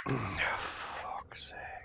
Fuck's sake.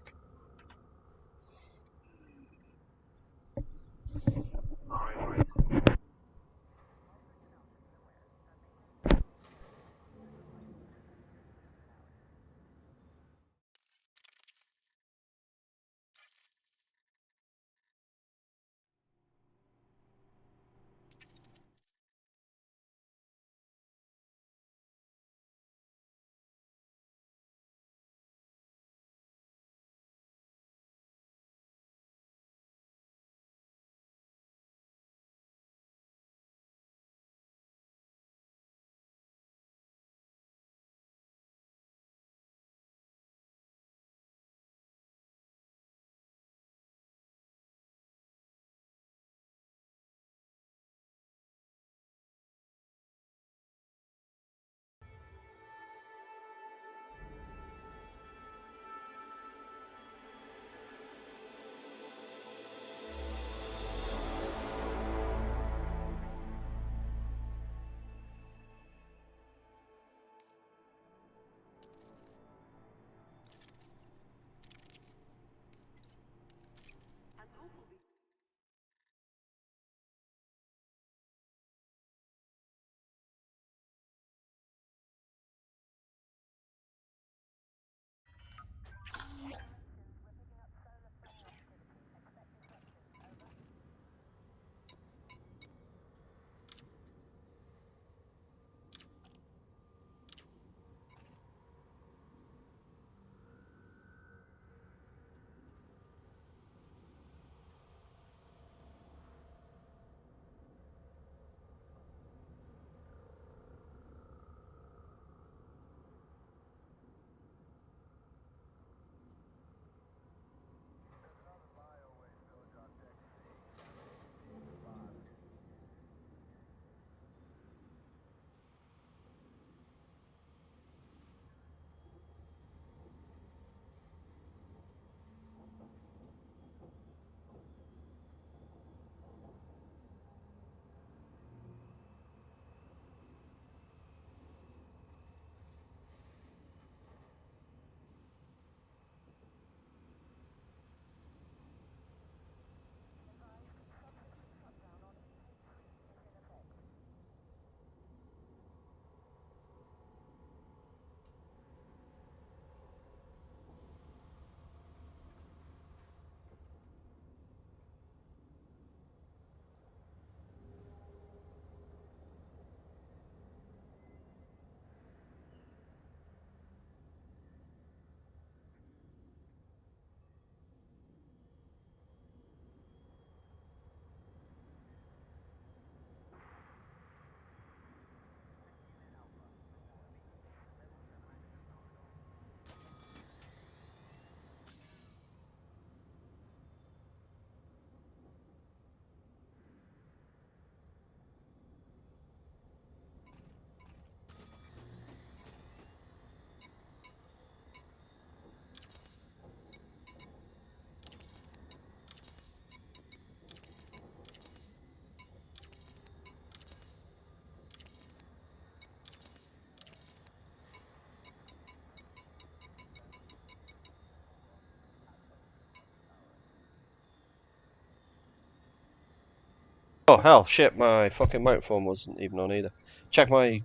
Oh hell, shit, my fucking microphone wasn't even on either. Check my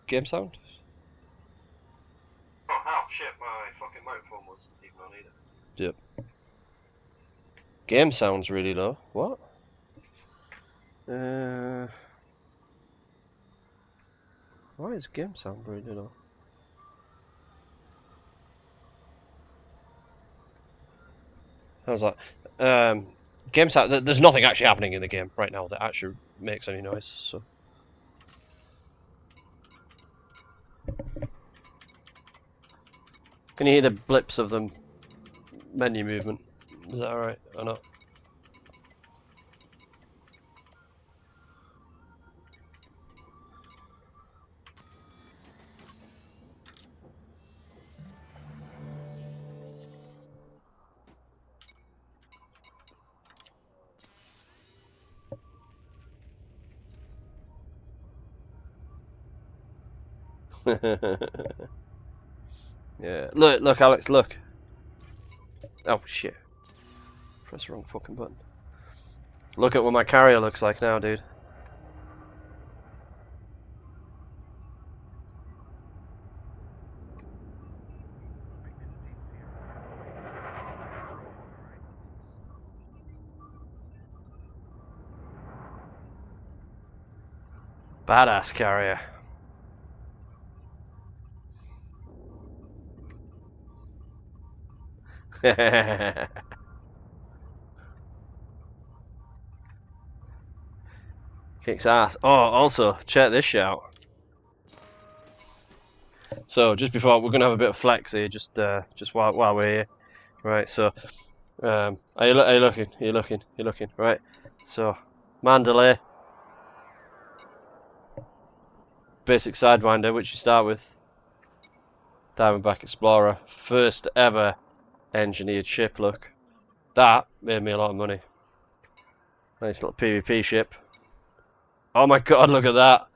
game sound. Yep. Game sounds really low. What? Why is game sound really low? How's that? Game sound. There's nothing actually happening in the game right now that actually makes any noise. So. Can you hear the blips of the menu movement? Is that alright or not? Yeah. Look, Alex, look. Oh shit. Press the wrong fucking button. Look at what my carrier looks like now, dude. Badass carrier. Kicks ass. Oh, also, check this shit out. So, just before, we're gonna have a bit of flex here, just while we're here. Right, so, are you looking? Are you looking? You're looking, right? So, Mandalay. Basic Sidewinder, which you start with. Diamondback Explorer. First ever engineered ship, look. That made me a lot of money. Nice little PvP ship. Oh my god, look at that.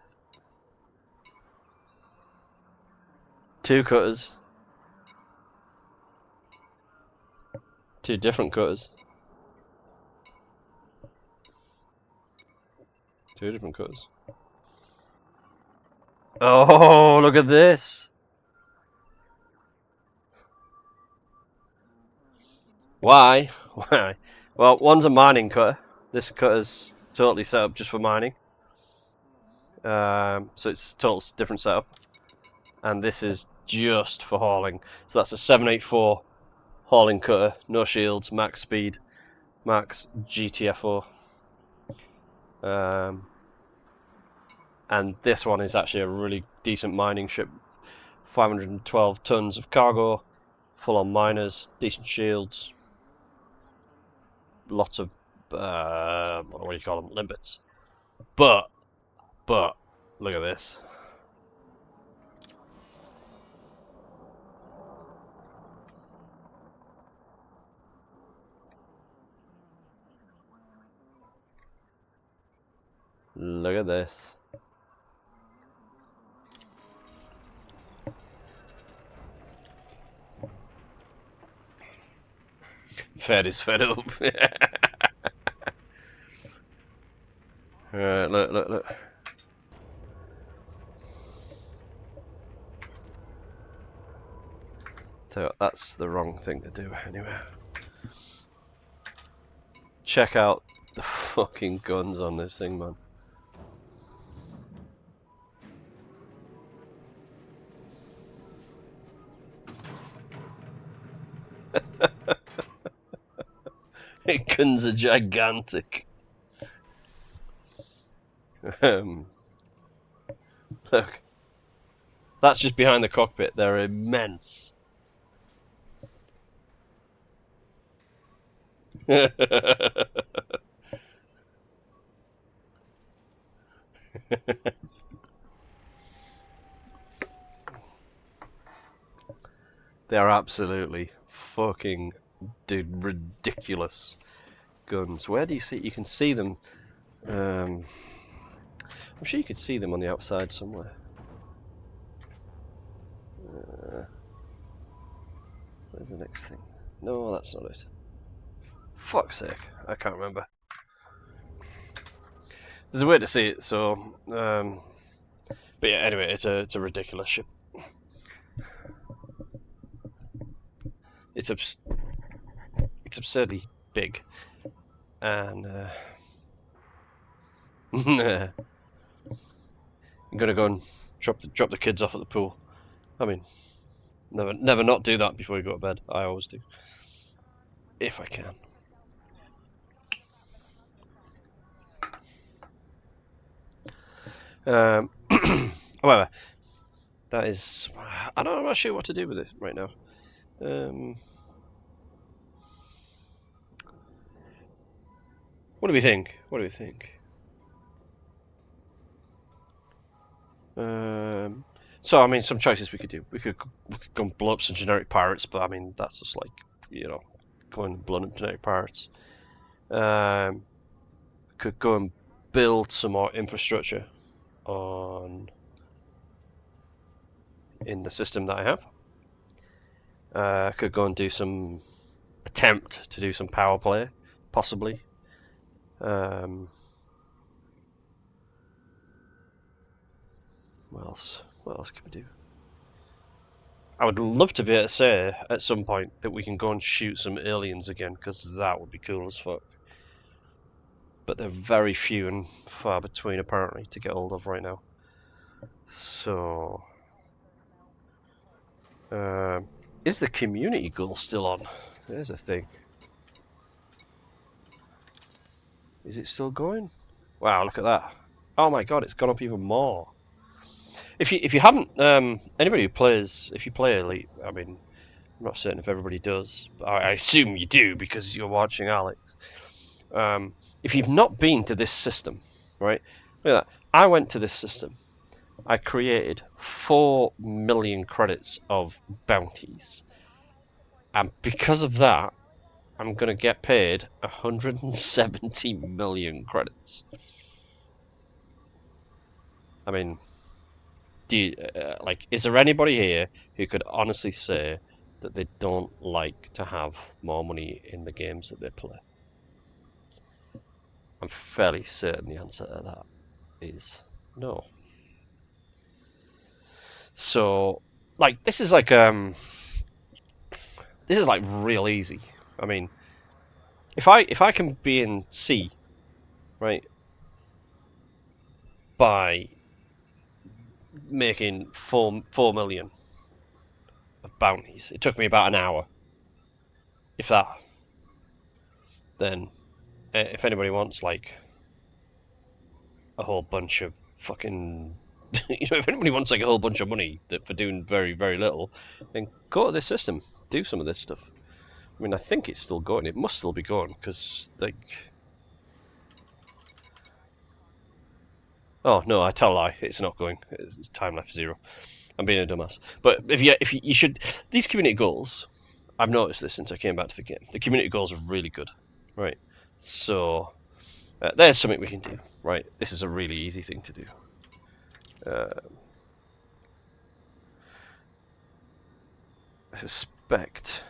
2 cutters. 2 different cutters. 2 different cutters. Oh, look at this. Why? Why? Well, one's a mining cutter. This cutter's totally set up just for mining. So it's total different setup. And this is just for hauling. So that's a 784 hauling cutter, no shields, max speed, max GTFO. And this one is actually a really decent mining ship. 512 tons of cargo, full on miners, decent shields, lots of what do you call them, limpets. But look at this. Look at this. Fed is fed up. Alright, look. Tell you what, that's the wrong thing to do anyway. Check out the fucking guns on this thing, man. Guns are gigantic. Look, that's just behind the cockpit. They're immense. They are absolutely fucking, dude, ridiculous guns. Where do you see? You can see them. I'm sure you could see them on the outside somewhere. Where's the next thing? No, that's not it. Fuck's sake, I can't remember. There's a way to see it, so. But yeah, anyway, it's a ridiculous ship. It's It's absurdly big, and I'm gonna go and drop the kids off at the pool. I mean, never not do that before you go to bed. I always do, if I can. However, that is, I'm not sure what to do with it right now. What do we think? What do we think? So I mean, some choices we could do. We could go and blow up some generic pirates, but I mean, that's just like, going and blowing up generic pirates. Could go and build some more infrastructure in the system that I have. Could go and do some attempt to do some power play, possibly. What else? What else can we do? I would love to be able to say at some point that we can go and shoot some aliens again, because that would be cool as fuck. But they're very few and far between, apparently, to get hold of right now. So, is the community goal still on? There's a thing. Is it still going? Wow, look at that! Oh my god, it's gone up even more. If you haven't, anybody who plays, if you play Elite, I mean, I'm not certain if everybody does, but I assume you do because you're watching Alex. If you've not been to this system, right? Look at that. I went to this system. I created 4 million credits of bounties, and because of that, I'm gonna get paid 170 million credits. I mean, is there anybody here who could honestly say that they don't like to have more money in the games that they play? I'm fairly certain the answer to that is no. So, this is real easy. I mean, if I can be in C, right, by making 4 million of bounties, it took me about an hour, if that. Then, if anybody wants like a whole bunch of fucking, if anybody wants like a whole bunch of money for doing very, very little, then go to this system, do some of this stuff. I mean, I think it's still going. It must still be going because oh no, I tell a lie. It's not going. It's time left 0. I'm being a dumbass. But if you should, these community goals, I've noticed this since I came back to the game. The community goals are really good, right? So there's something we can do, right? This is a really easy thing to do. I suspect.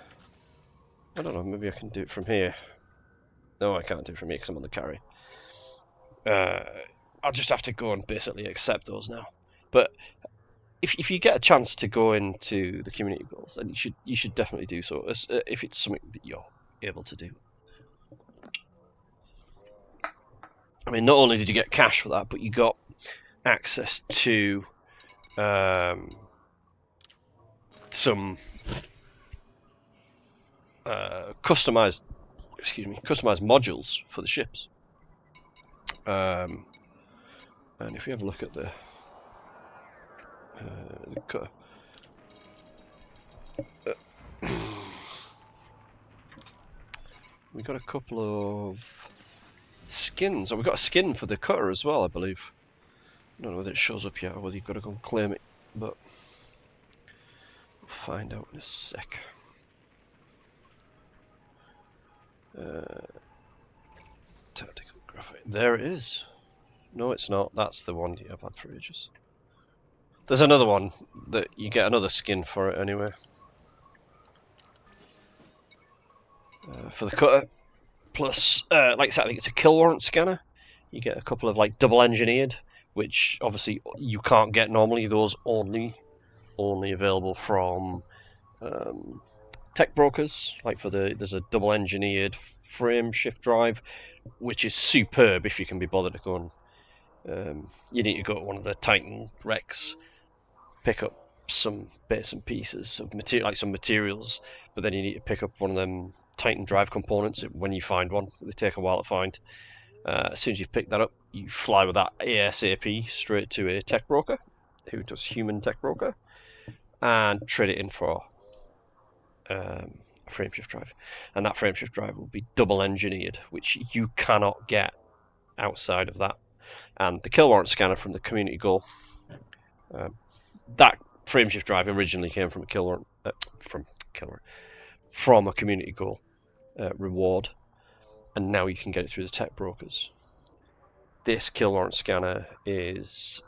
I don't know. Maybe I can do it from here. No, I can't do it from here because I'm on the carry. I'll just have to go and basically accept those now. But if you get a chance to go into the community goals, then you should definitely do so, if it's something that you're able to do. I mean, not only did you get cash for that, but you got access to some customized modules for the ships. And if we have a look at the cutter. We got a couple of skins. Oh, we got a skin for the cutter as well, I believe. I don't know whether it shows up yet or whether you've got to go and claim it, but we'll find out in a sec. Tactical graphite. There it is. No, it's not. That's the one I've had for ages. There's another one that you get another skin for it anyway. For the cutter. Plus, like I said, I think it's a kill warrant scanner. You get a couple of double engineered, which obviously you can't get normally. Those only available from tech brokers, like there's a double engineered frame shift drive, which is superb if you can be bothered to go and you need to go to one of the Titan wrecks, pick up some bits and pieces of material, like some materials, but then you need to pick up one of them Titan drive components when you find one. They take a while to find. As soon as you've picked that up, you fly with that ASAP straight to a tech broker who does human tech broker and trade it in for a frameshift drive. And that frameshift drive will be double engineered, which you cannot get outside of that. And the kill warrant scanner from the community goal, that frameshift drive originally came from a kill warrant, from a community goal reward, and now you can get it through the tech brokers. This kill warrant scanner is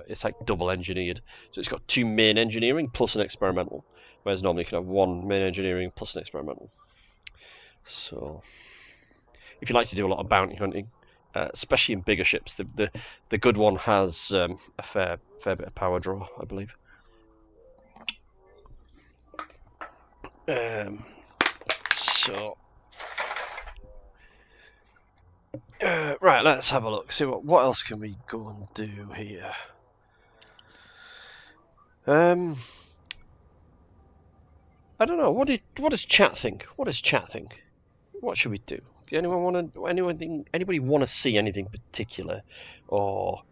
it's like double engineered, so it's got 2 main engineering plus an experimental, whereas normally you can have 1 main engineering plus an experimental. So if you like to do a lot of bounty hunting, especially in bigger ships, the good one has a fair bit of power draw, I believe. So right, let's have a look. See what else can we go and do here. I don't know. What does chat think? What does chat think? What should we do? Do anybody want to see anything particular, or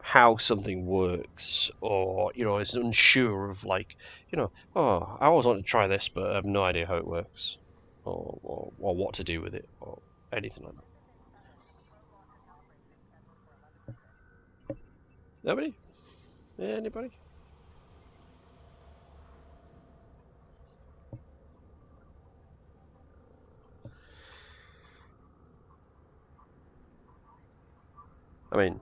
how something works, or is unsure of, like, oh, I always want to try this, but I have no idea how it works, or what to do with it, or anything like that. Nobody? Anybody? I mean,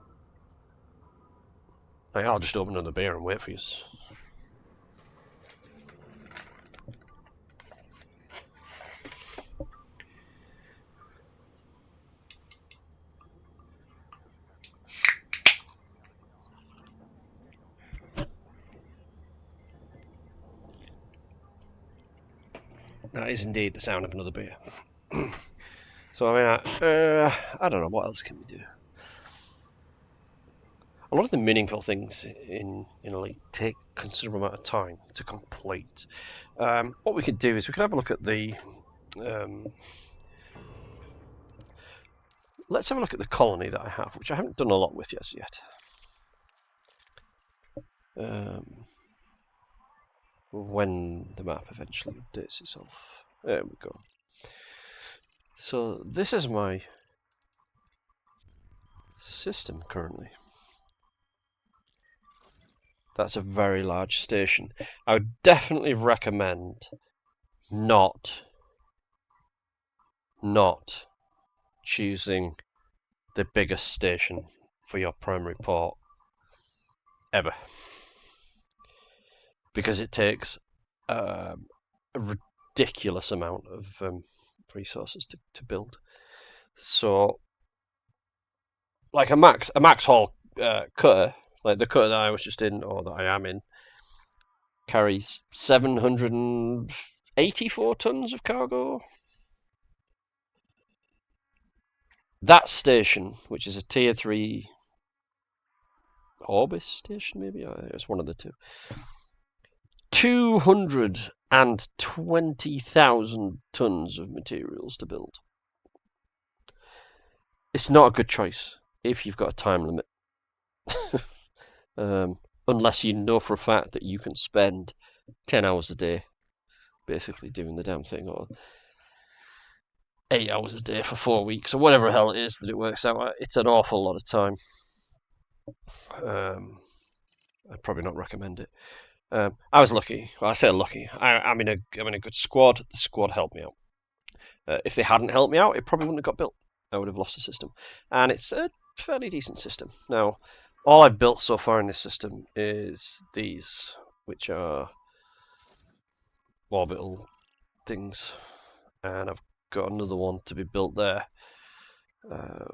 I'll just open another beer and wait for you. That is indeed the sound of another beer. So I mean, I don't know, what else can we do? A lot of the meaningful things in Elite take a considerable amount of time to complete. What we could do is we could have a look at the let's have a look at the colony that I have, which I haven't done a lot with yet. When the map eventually updates itself. There we go. So this is my system currently. That's a very large station. I would definitely recommend not choosing the biggest station for your primary port ever, because it takes a ridiculous amount of resources to build. So, like a max haul cutter, like the cutter that I was just in, or that I am in, carries 784 tons of cargo. That station, which is a tier 3 Orbis station, maybe? It's one of the two. 220,000 tons of materials to build. It's not a good choice if you've got a time limit. Unless you know for a fact that you can spend 10 hours a day basically doing the damn thing, or 8 hours a day for 4 weeks, or whatever the hell it is that it works out at. It's an awful lot of time. I'd probably not recommend it. I was lucky. Well, I say lucky. I'm in a good squad. The squad helped me out. If they hadn't helped me out, it probably wouldn't have got built. I would have lost the system. And it's a fairly decent system. Now, all I've built so far in this system is these, which are orbital things, and I've got another one to be built there,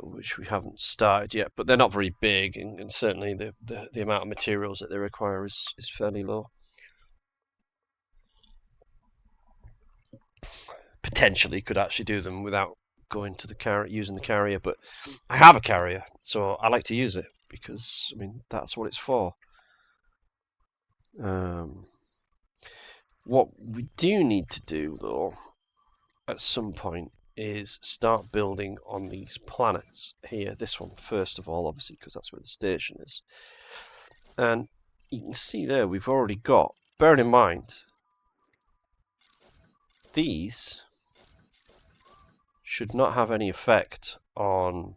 which we haven't started yet, but they're not very big, and certainly the amount of materials that they require is fairly low. potentially could actually do them without going to the using the carrier, but I have a carrier, so I like to use it because I mean that's what it's for. What we do need to do though at some point is start building on these planets here. This one first of all, obviously, because that's where the station is. And you can see there we've already got, bearing in mind, these should not have any effect on,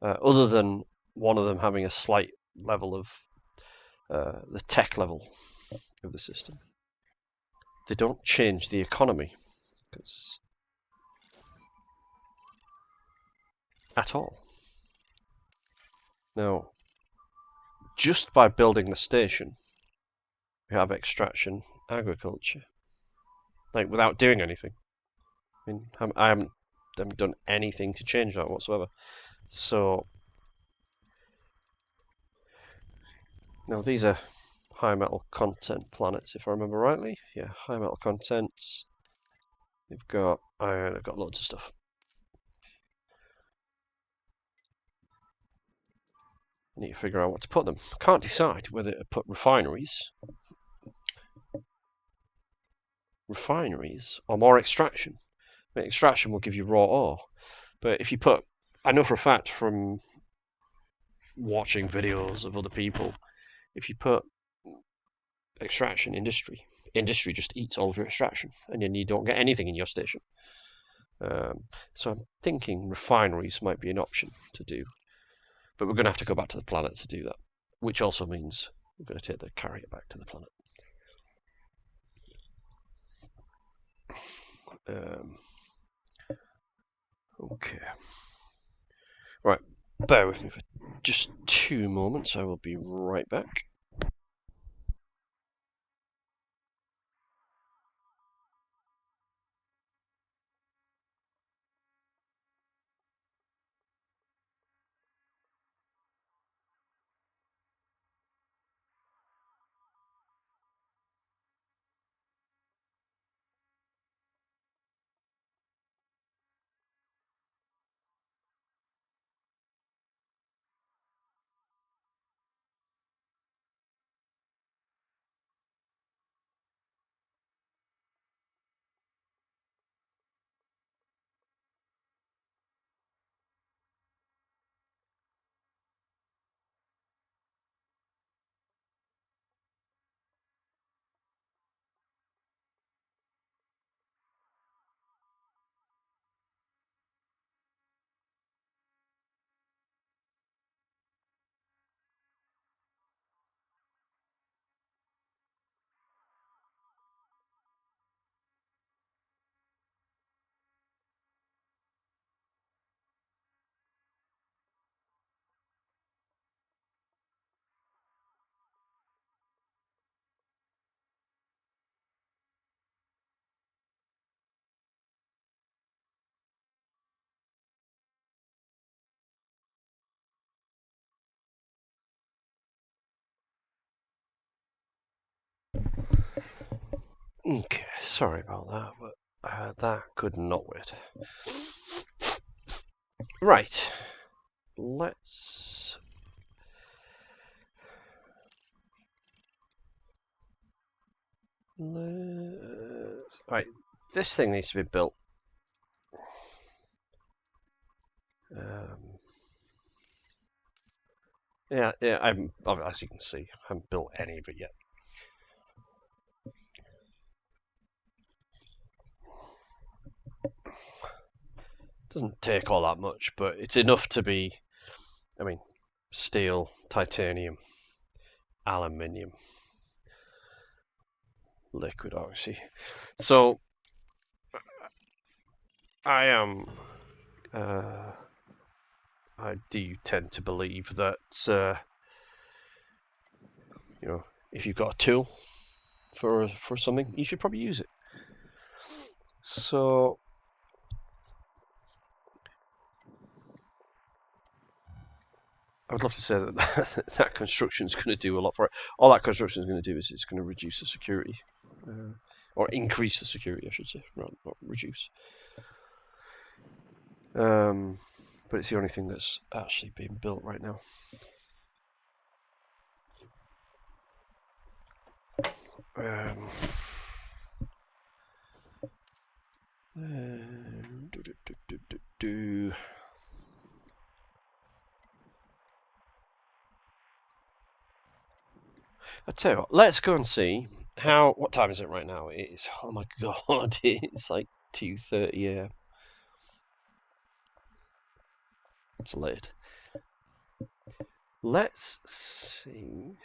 other than one of them having a slight level of the tech level of the system. They don't change the economy at all. Now, just by building the station, we have extraction, agriculture, like without doing anything. I mean, I haven't done anything to change that whatsoever. So now these are high metal content planets, if I remember rightly. Yeah, high metal contents. They've got iron. They've got loads of stuff. Need to figure out what to put them. Can't decide whether to put refineries or more extraction. I mean, extraction will give you raw ore, but if you put, I know for a fact from watching videos of other people, if you put extraction industry just eats all of your extraction, and then you don't get anything in your station. So I'm thinking refineries might be an option to do, but we're going to have to go back to the planet to do that, which also means we're going to take the carrier back to the planet. Okay. Right, bear with me for just 2 moments. I will be right back. Okay, sorry about that, but that could not wait. Right, let's... Right, this thing needs to be built. Yeah, as you can see, I haven't built any of it yet. Doesn't take all that much, but it's enough to be, I mean, steel, titanium, aluminium, liquid oxy. So I am, I do tend to believe that, you know, if you've got a tool for something, you should probably use it. So I would love to say that that construction is going to do a lot for it. All that construction is going to do is it's going to reduce the security or increase the security, I should say, not reduce. But it's the only thing that's actually being built right now. I tell you what, let's go and see what time is it right now? It is, oh my god, it's like 2:30 a.m. It's late. Let's see.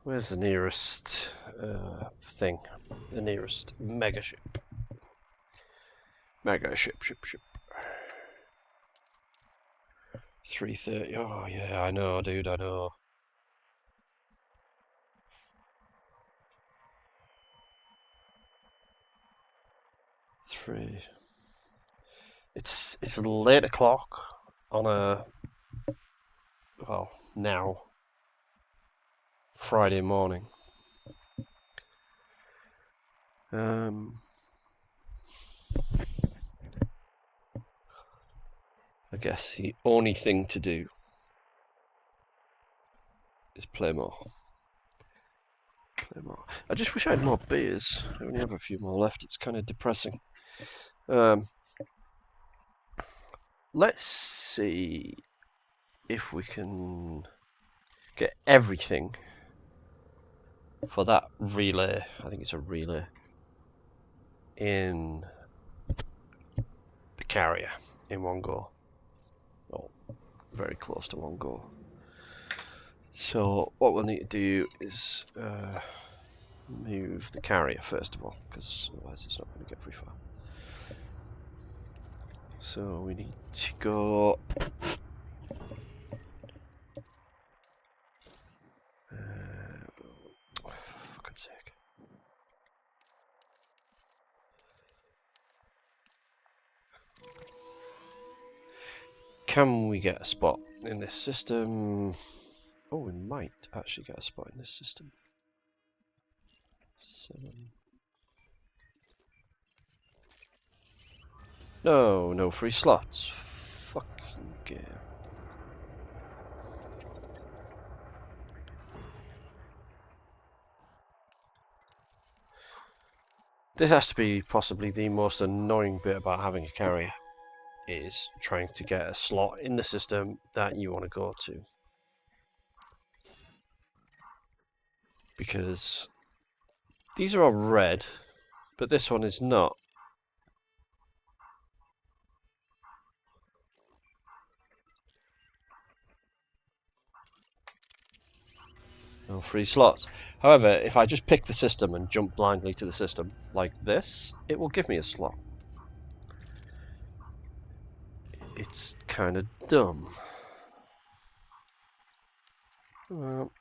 Where's the nearest thing? The nearest mega ship. Mega ship. 3:30. Oh yeah, I know, dude. I know. It's late o'clock on a now Friday morning. I guess the only thing to do is play more. I just wish I had more beers. I only have a few more left. It's kind of depressing. Let's see if we can get everything for that relay. I think it's a relay in the carrier in one go. Oh, very close to one go. So what we'll need to do is move the carrier first of all, because otherwise it's not going to get very far. So we need to go for fuck's sake. Can we get a spot in this system? Oh, we might actually get a spot in this system. 7. No free slots. Fucking game. This has to be possibly the most annoying bit about having a carrier, is trying to get a slot in the system that you want to go to. Because these are all red, but this one is not. No free slots. However, if I just pick the system and jump blindly to the system like this, it will give me a slot. It's kind of dumb. Well,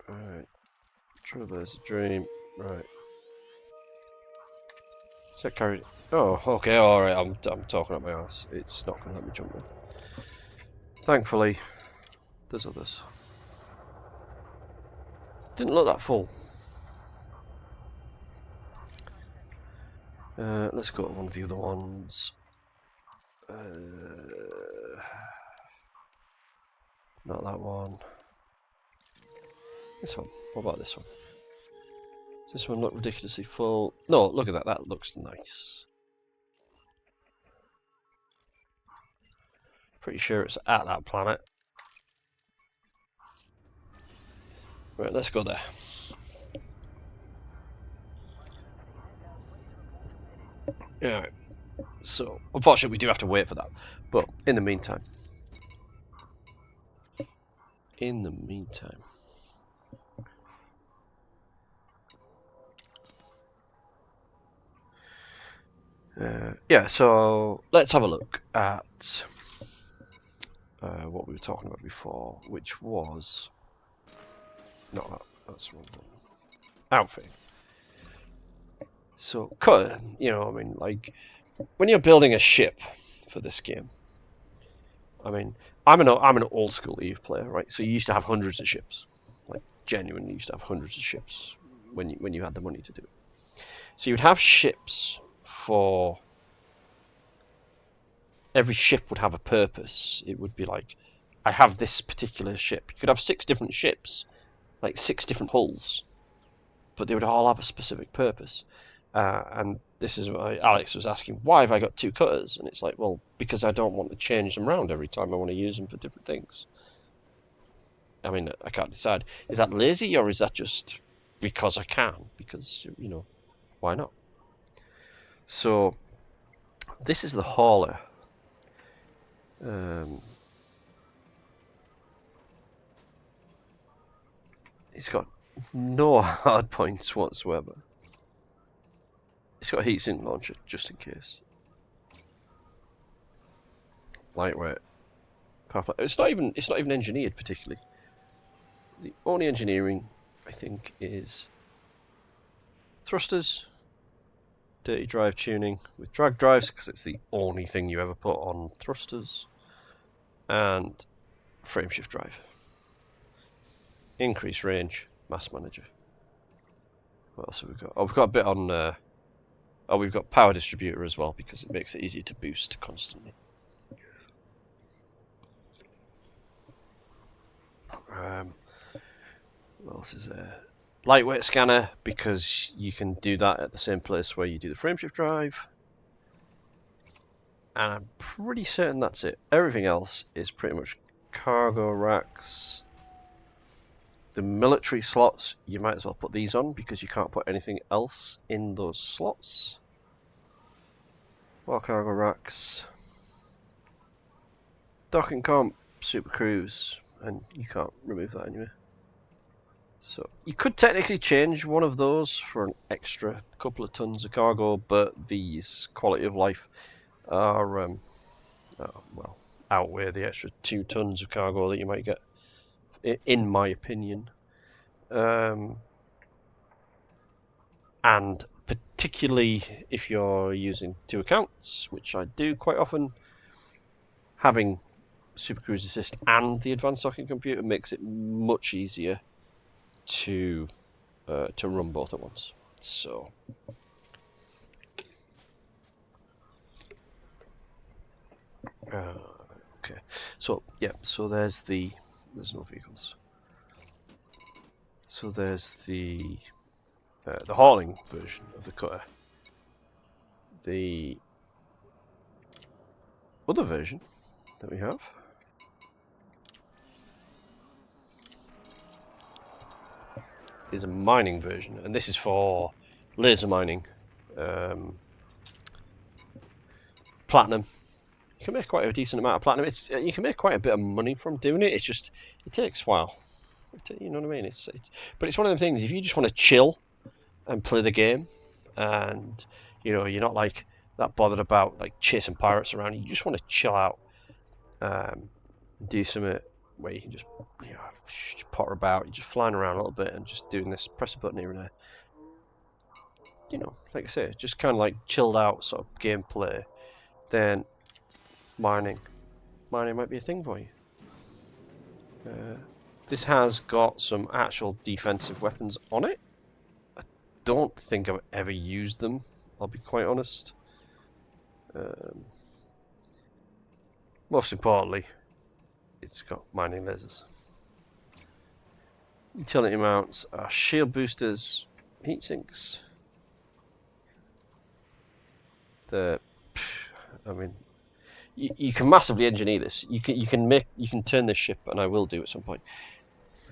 right. Traverse a dream. Right. Is that carried? Oh, okay, alright, I'm talking up my ass. It's not going to let me jump there. Thankfully, there's others. Didn't look that full. Let's go to one of the other ones. Not that one. This one. What about this one? Does this one look ridiculously full? No, look at that. That looks nice. Pretty sure it's at that planet. Right, let's go there. Alright. So, unfortunately, we do have to wait for that. But, in the meantime. Yeah, so let's have a look at what we were talking about before, which was not that. That's one. Outfit. So, you know, I mean, like when you're building a ship for this game, I mean, I'm an old school Eve player, right? So you used to have hundreds of ships, like genuinely used to have hundreds of ships. when you had the money to do it. So you'd have ships for every ship would have a purpose. It would be like, I have this particular ship. You could have 6 different ships, like 6 different hulls, but they would all have a specific purpose. And this is why Alex was asking, why have I got 2 cutters? And it's like, well, because I don't want to change them around every time I want to use them for different things. I mean, I can't decide. Is that lazy, or is that just because I can? Because, you know, why not? So, this is the hauler. It's got no hard points whatsoever. It's got a heatsink launcher, just in case. Lightweight. Powerful. It's not even engineered particularly. The only engineering, I think, is thrusters, dirty drive tuning with drag drives, because it's the only thing you ever put on thrusters, and frameshift drive. Increase range, mass manager. What else have we got? Oh, we've got a bit on. Oh, we've got power distributor as well, because it makes it easy to boost constantly. What else is there? Lightweight scanner, because you can do that at the same place where you do the frameshift drive. And I'm pretty certain that's it. Everything else is pretty much cargo racks. The military slots, you might as well put these on, because you can't put anything else in those slots. More cargo racks. Docking comp, super cruise, and you can't remove that anyway. So you could technically change one of those for an extra couple of tons of cargo, but these quality of life are well, outweigh the extra 2 tons of cargo that you might get, in my opinion. And particularly if you're using 2 accounts, which I do quite often, having Super Cruise Assist and the advanced docking computer makes it much easier to run both at once. So okay, so yeah, so there's no vehicles. So there's the hauling version of the cutter. The other version that we have is a mining version, and this is for laser mining. Platinum. You can make quite a decent amount of platinum. You can make quite a bit of money from doing it. It's just, it takes a while. You know what I mean? But it's one of them things. If you just want to chill and play the game, and you know you're not like that bothered about like chasing pirates around, you just want to chill out, do something where you can just, you know, just potter about, you're just flying around a little bit and just doing this, press a button here and there. You know, like I say, just kind of like chilled out sort of gameplay. Then mining might be a thing for you. This has got some actual defensive weapons on it. I don't think I've ever used them, I'll be quite honest. Most importantly, it's got mining lasers. Utility mounts are shield boosters, heat sinks. I mean, you can massively engineer this. You can turn this ship, and I will do at some point.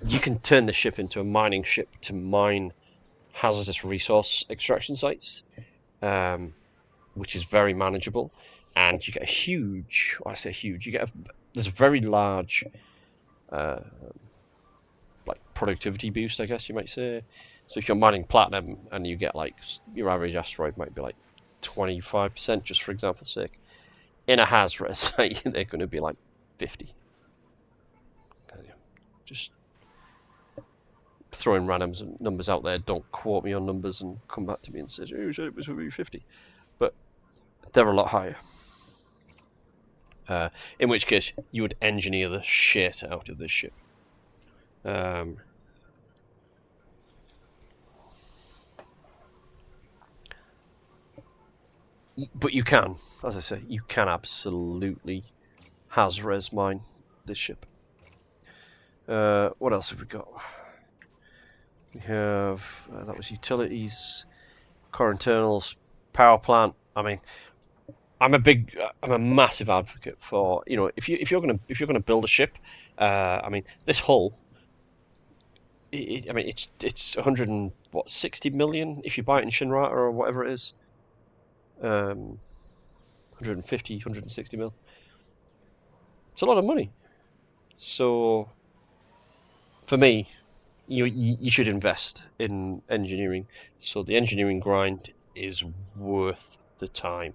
You can turn the ship into a mining ship to mine hazardous resource extraction sites, which is very manageable, and you get a huge. Well, I say huge. There's a very large, like productivity boost, I guess you might say. So if you're mining platinum and you get like your average asteroid might be like 25%, just for example's sake. In a Hazret site, they're going to be like 50. Just throwing random numbers out there. Don't quote me on numbers and come back to me and say, "Oh, you said it was going to be 50," but they're a lot higher. In which case, you would engineer the shit out of this ship. But you can, as I say, you can absolutely has-res mine this ship. What else have we got? We have that was utilities, core internals, power plant. I mean, I'm a massive advocate for, you know, if you're gonna build a ship, I mean, this hull. I mean, it's 160 million if you buy it in Shinrata or whatever it is. 150, 160 mil. It's a lot of money. So for me, you should invest in engineering. So the engineering grind is worth the time.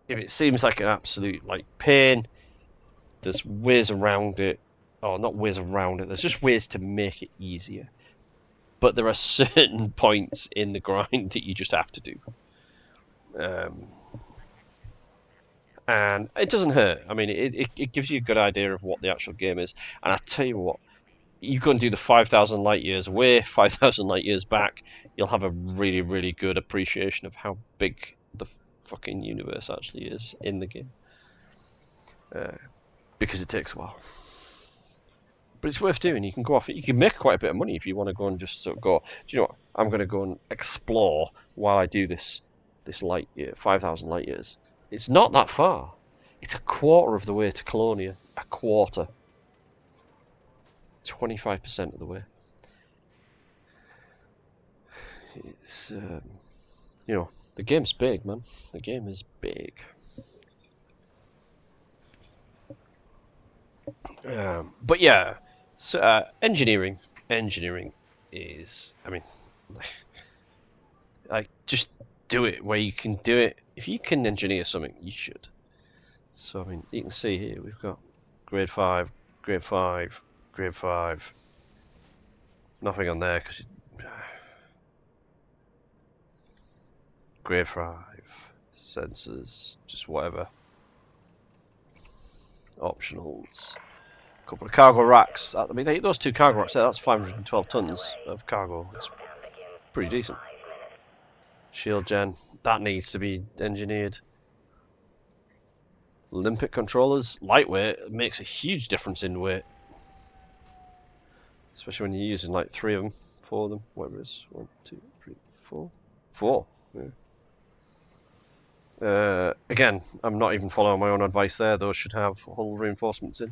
If it seems like an absolute like pain, there's ways around it. Or not ways around it. There's just ways to make it easier. But there are certain points in the grind that you just have to do. And it doesn't hurt. I mean, it gives you a good idea of what the actual game is. And I tell you what, you go and do the 5,000 light years away, 5,000 light years back, you'll have a really, really good appreciation of how big the fucking universe actually is in the game. Because it takes a while. But it's worth doing. You can go off. You can make quite a bit of money if you want to go and just sort of go, do you know what? I'm going to go and explore while I do this light year, 5,000 light years. It's not that far. It's a quarter of the way to Colonia. A quarter. 25% of the way. It's, you know, the game's big, man. The game is big. But yeah, so engineering is, I mean, like just do it where you can do it. If you can engineer something, you should. So I mean, you can see here we've got grade 5, grade 5, grade 5. Nothing on there because grade 5 sensors, just whatever. Optionals. A couple of cargo racks. I mean, those 2 cargo racks there, that's 512 tons of cargo. It's pretty decent. Shield gen, that needs to be engineered. Olympic controllers, lightweight, makes a huge difference in weight. Especially when you're using like 3 of them, 4 of them, whatever it is. 1, 2, 3, 4. 4, yeah. Again, I'm not even following my own advice there. Those should have hull reinforcements in.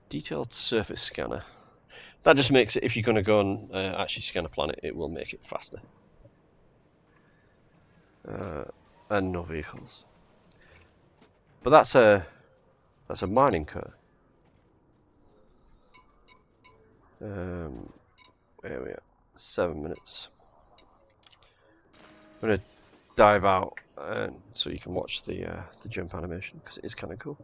Detailed surface scanner. That just makes it, if you're going to go and actually scan a planet, it will make it faster. And no vehicles. But that's a mining car. Where are we at? 7 minutes. I'm going to dive out so you can watch the jump animation because it is kind of cool.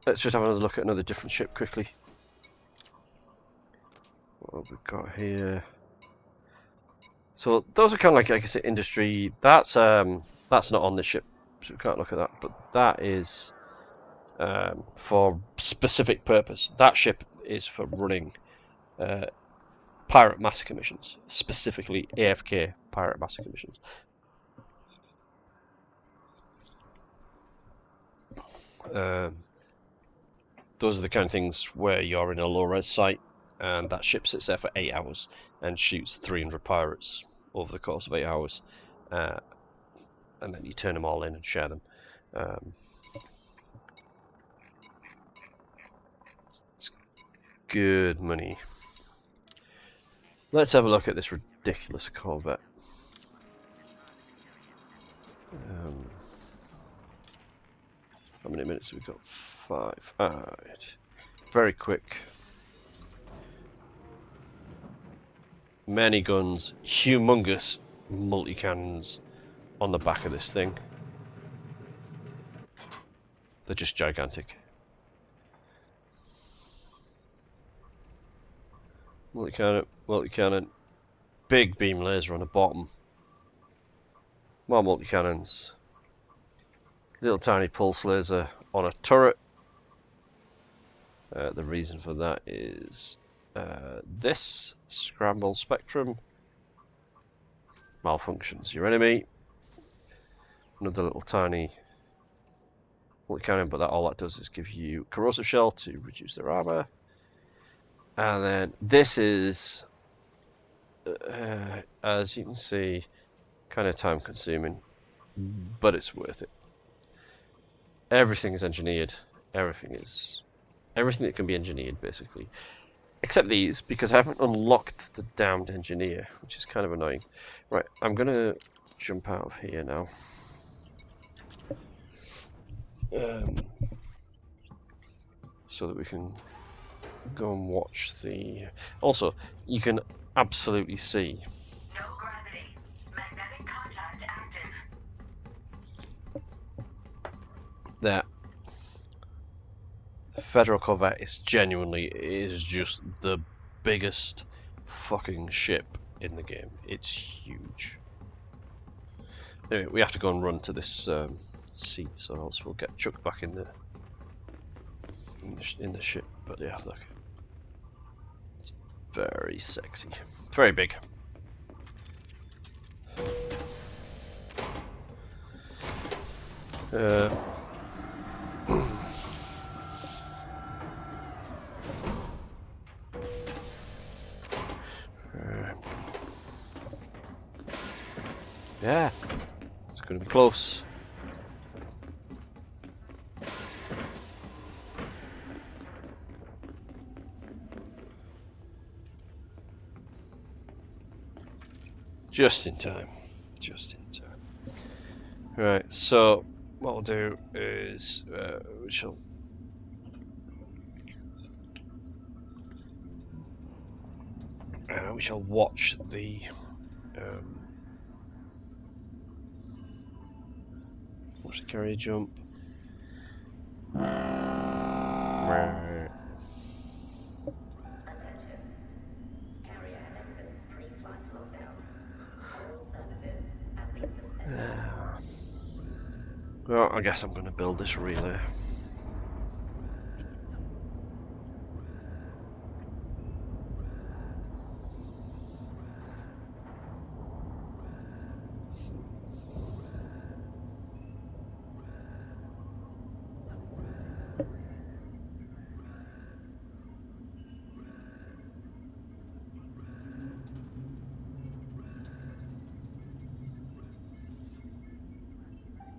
Let's just have another look at another different ship quickly. What have we got here? So those are kind of like I say, industry. That's not on this ship, so we can't look at that. But that is for specific purpose. That ship is for running pirate massacre missions, specifically AFK pirate massacre missions. Those are the kind of things where you're in a low-res site and that ship sits there for 8 hours and shoots 300 pirates over the course of 8 hours, and then you turn them all in and share them. It's good money. Let's have a look at this ridiculous Corvette. How many minutes have we got? 5. Alright. Very quick. Many guns, humongous multi-cannons on the back of this thing. They're just gigantic. Multi-cannon, big beam laser on the bottom. More multi-cannons. Little tiny pulse laser on a turret. The reason for that is This scramble spectrum malfunctions your enemy. Another little tiny cannon, but all that does is give you corrosive shell to reduce their armor. And then this is, as you can see, kind of time consuming, but it's worth it. Everything is engineered. Everything that can be engineered, basically. Except these, because I haven't unlocked the damned engineer, which is kind of annoying. Right, I'm going to jump out of here now. So that we can go and watch the... Also, you can absolutely see. No gravity. Magnetic contact active. That the Federal Corvette is just the biggest fucking ship in the game. It's huge. Anyway, we have to go and run to this seat, so else we'll get chucked back in the ship. But yeah, look, it's very sexy. It's very big. Yeah, it's going to be close. Just in time. Just in time. Right, so what we'll do is we shall watch the carrier jump. Attention. Carrier has entered pre-flight lockdown. All services have been suspended. Well, I guess I'm going to build this relay.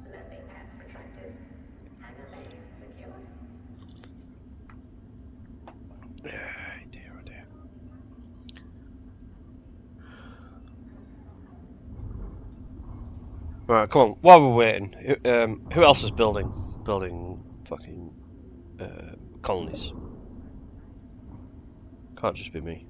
Landing pads retracted. Hangar bays secured. Oh dear, oh dear. Right, come on. While we're waiting, who else is building fucking colonies? Can't just be me.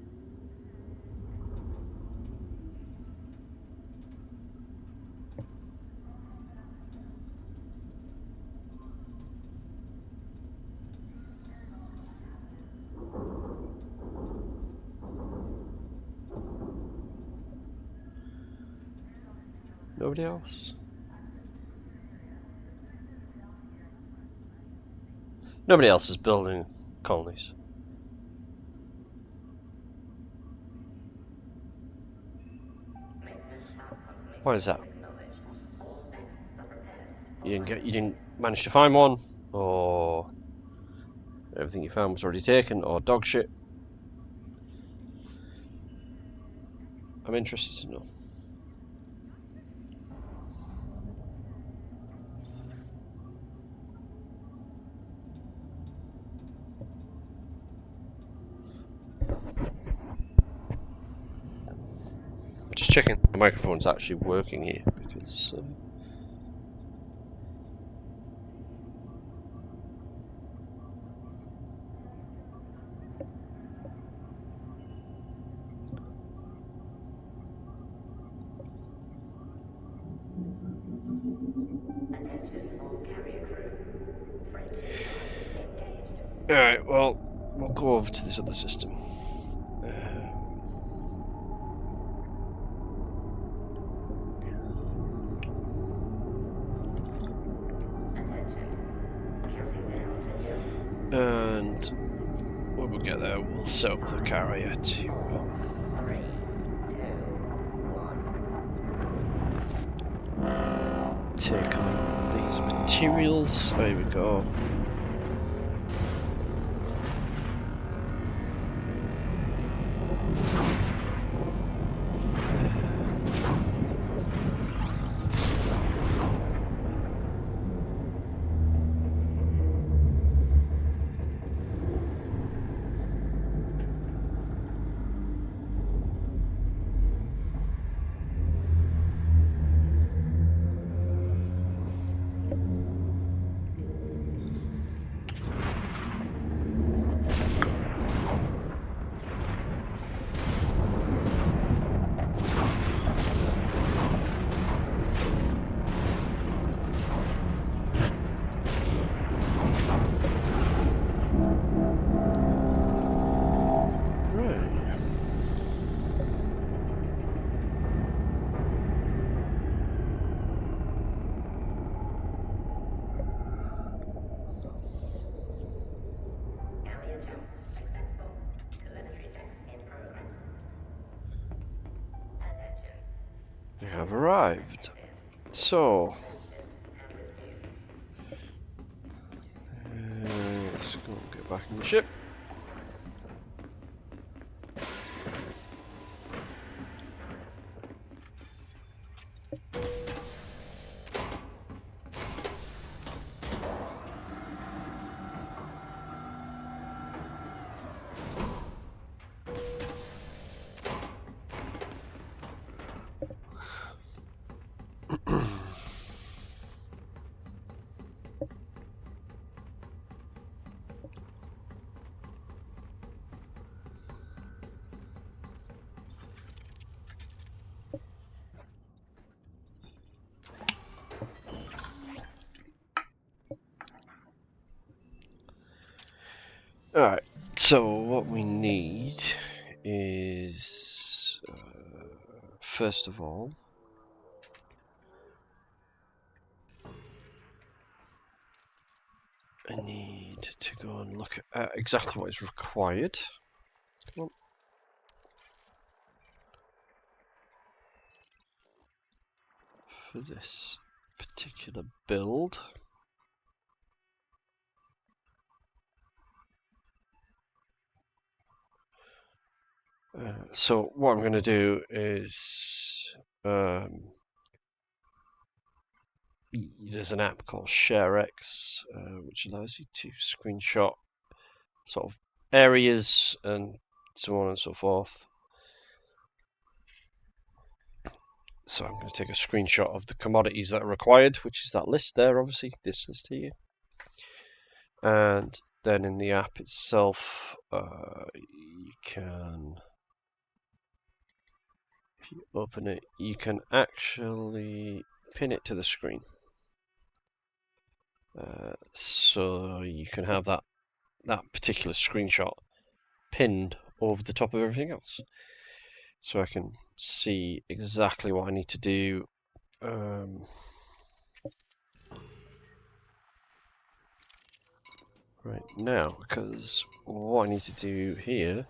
Nobody else? Nobody else is building colonies. Maintenance task confirmation. Why is that? Acknowledged. All vents are prepared. You didn't manage to find one, or everything you found was already taken, or dog shit. I'm interested to know. Just checking the microphone's actually working here, because Attention all carrier crew. Friendship drive engaged. alright, well, we'll go over to this other system. Attention. Counting down to jump. And what we're get there, we'll set up the carrier to 3, 2, 1. take on these materials. There we go. Carrier jump successful. Telemetry checks in progress. Attention. We have arrived. So, let's go get back in the ship. Alright, so what we need is, first of all, I need to go and look at exactly what is required. Come on. For this particular build. So what I'm going to do is there's an app called ShareX which allows you to screenshot sort of areas and so on and so forth. So I'm going to take a screenshot of the commodities that are required, which is that list there, obviously, this list here. And then in the app itself, you can, if you open it, you can actually pin it to the screen. So you can have that particular screenshot pinned over the top of everything else. So I can see exactly what I need to do. Right now, because what I need to do here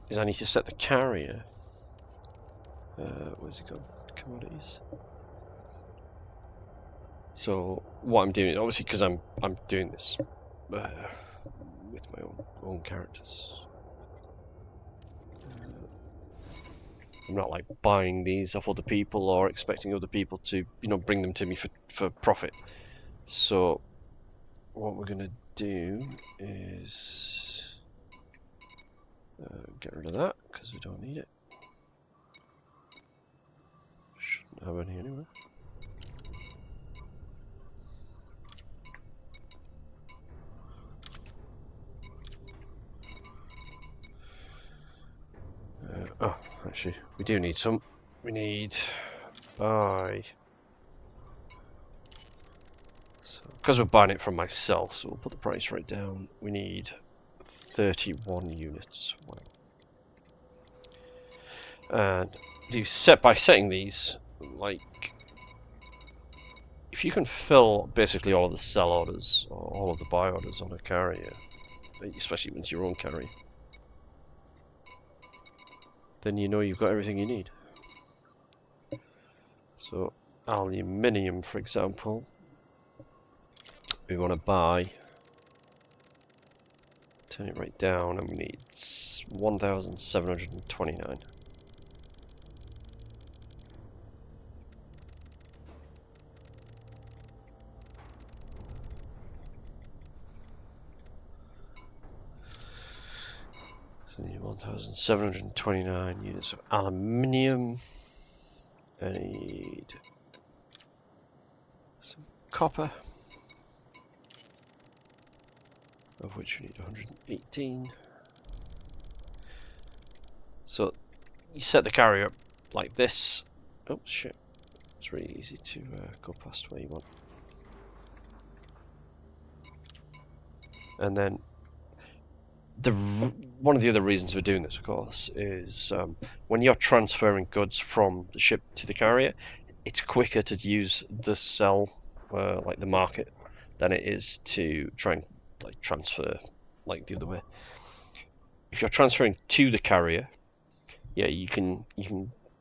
is I need to set the carrier. Where's it gone? Commodities. So what I'm doing, obviously, because I'm doing this with my own characters. I'm not like buying these off other people or expecting other people to, bring them to me for profit. So what we're gonna do is get rid of that because we don't need it. Shouldn't have any anyway. Oh, actually, we do need some. We need buy. So, because we're buying it from myself, so we'll put the price right down. We need 31 units. Wow. And by setting these, like, if you can fill basically all of the sell orders or all of the buy orders on a carrier, especially when it's your own carrier. Then you know you've got everything you need. So aluminium, for example, we want to buy, turn it right down, and we need 1,729. So we need 1,729 units of aluminium. I need some copper, of which we need 118. So you set the carrier up like this. Oh shit, it's really easy to go past where you want. And then one of the other reasons we're doing this, of course, is when you're transferring goods from the ship to the carrier, it's quicker to use the cell, like the market, than it is to try and like transfer like the other way. If you're transferring to the carrier, yeah, you can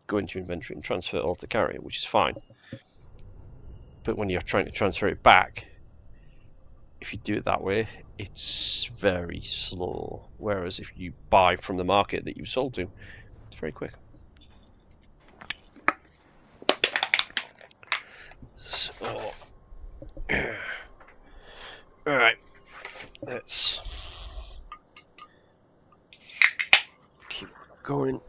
go into inventory and transfer it all to the carrier, which is fine. But when you're trying to transfer it back, if you do it that way, it's very slow. Whereas if you buy from the market that you've sold to, it's very quick. So, alright, let's keep going.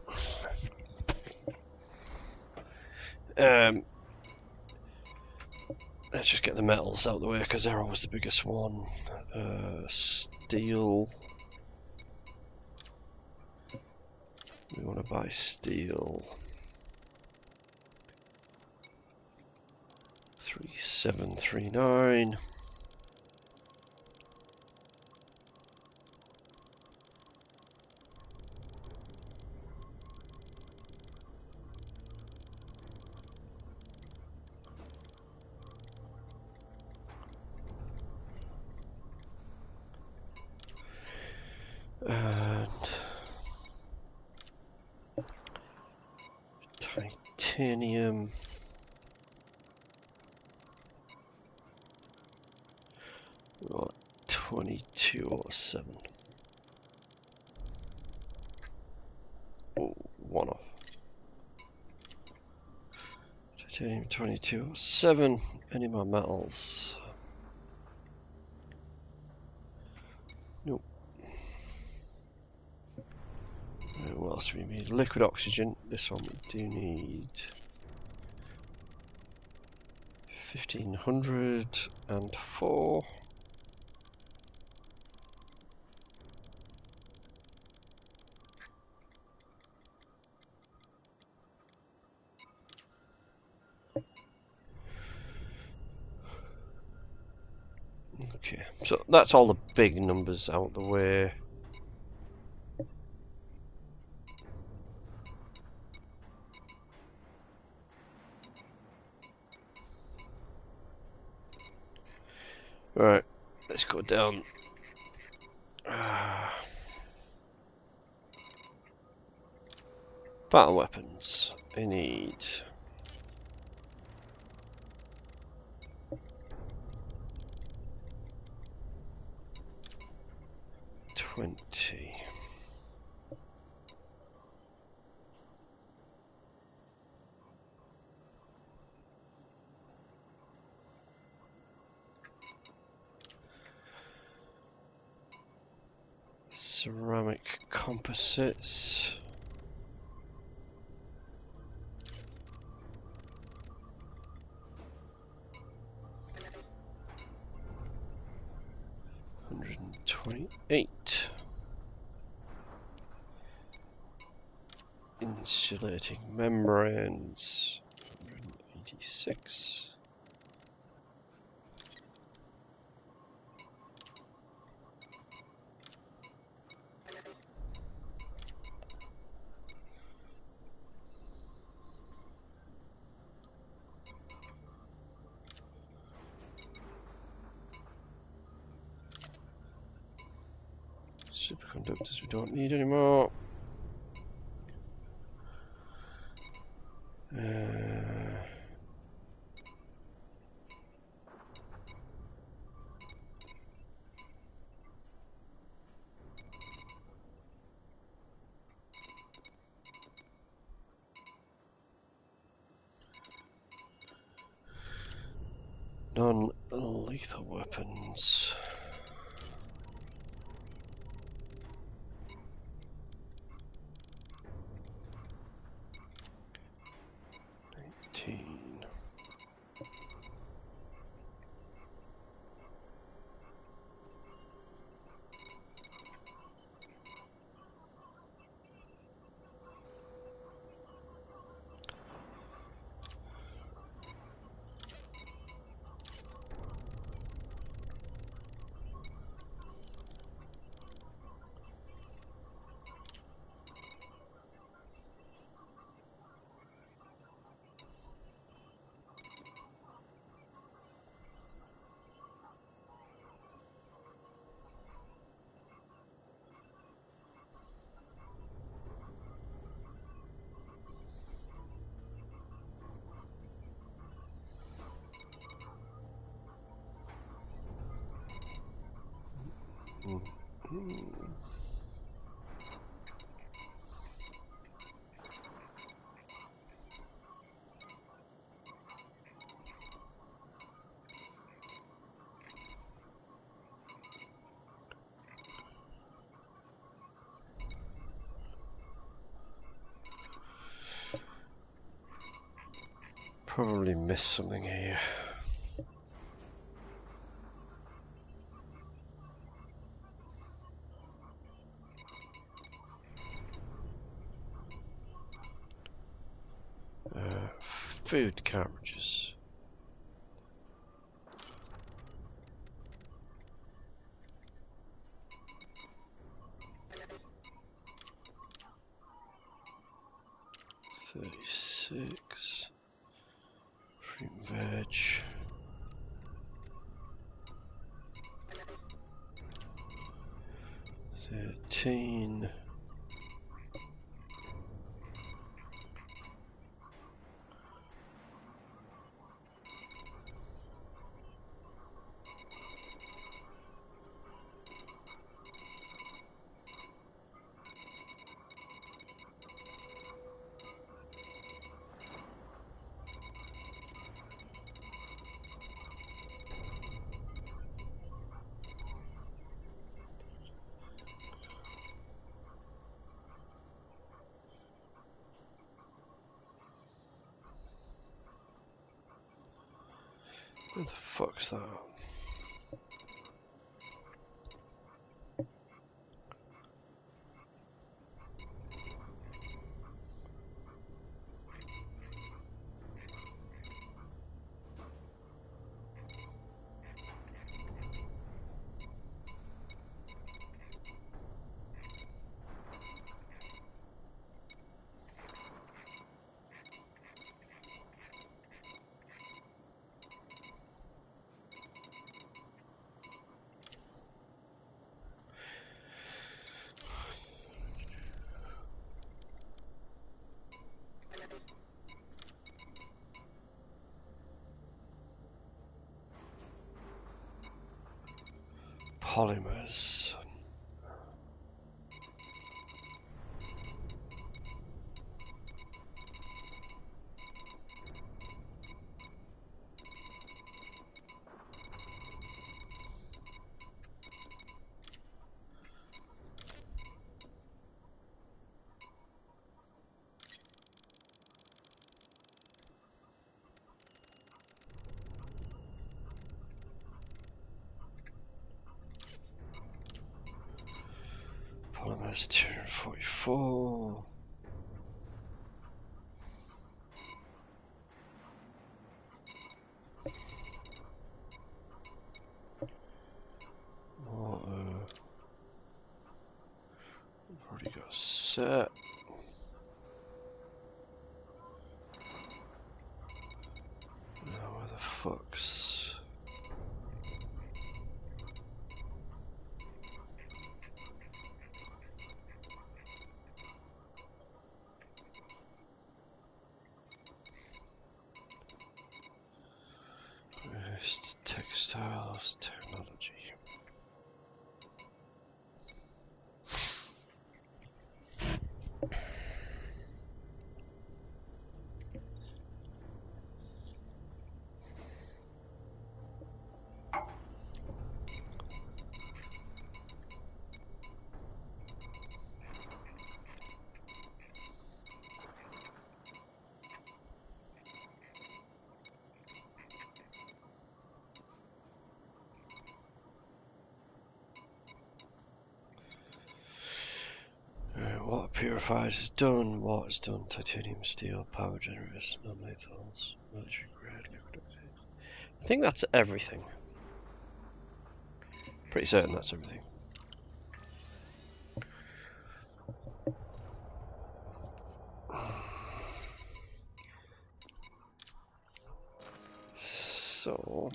Let's just get the metals out of the way because they're always the biggest one. Steel. We want to buy steel. 3739. And titanium. We want 2207. Oh, one off. Titanium 2207. Any more metals? Nope. Right, what else do we need? Liquid oxygen. This one we do need 1504. Okay, so that's all the big numbers out the way. Right, let's go down. Battle weapons. I need 20. Ceramic composites. $128. Insulating membranes. 186. Superconductors we don't need anymore. Non-lethal weapons. Probably missed something here. Food cartridges. $36. Fruit and veg. $13. Where the fuck's that? Polymers. Polymers 244. Water. We've already got a set. Now where the fuck's... Water purifiers is done, water's done, titanium, steel, power generators, non-lethals, military grade, liquid. I think that's everything. Pretty certain that's everything. So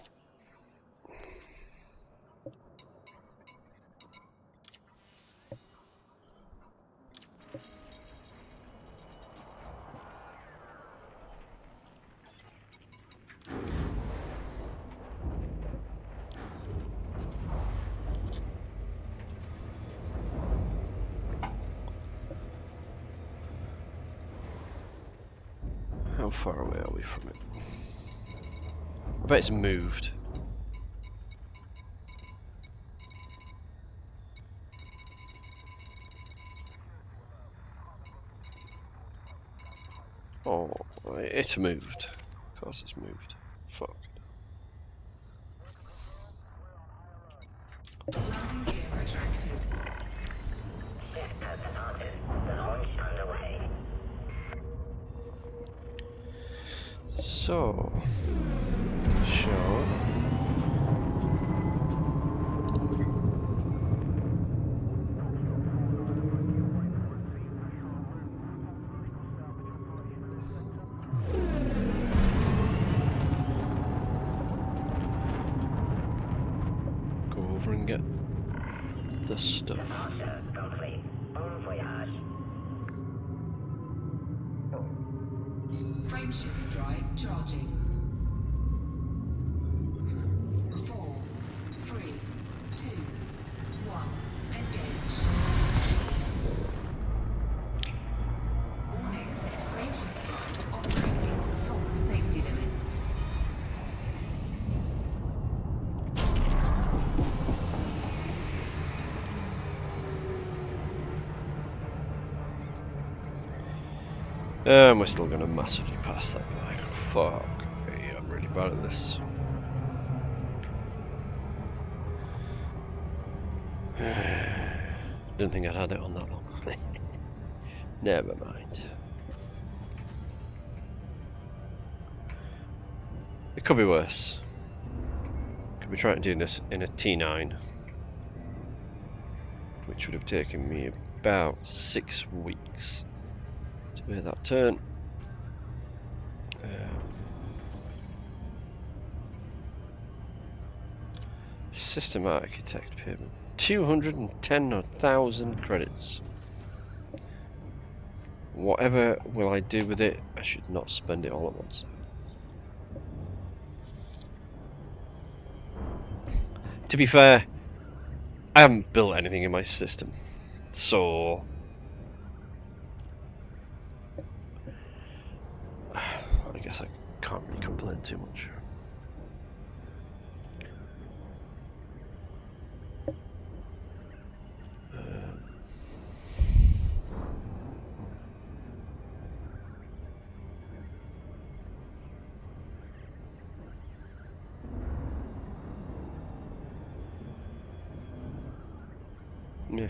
how far away are we from it? I bet it's moved. Oh, it's moved. Of course it's moved. Fuck. Landing gear retracted. Lift has departed. The launch underway. So, sure. Go over and get the stuff. Departure complete. Bon voyage. Frameshift drive charging. 4, 3, 2, 1. Engage. Warning. Frameshift drive operating beyond safety limits. And we're still going to massively pass that by. Fuck me, I'm really bad at this. Didn't think I'd had it on that long. Never mind. It could be worse. Could be trying to do this in a T9, which would have taken me about 6 weeks to make that turn. System architect payment 210,000 credits. Whatever will I do with it, I should not spend it all at once. To be fair, I haven't built anything in my system, so I guess I can't really complain too much. Yeah.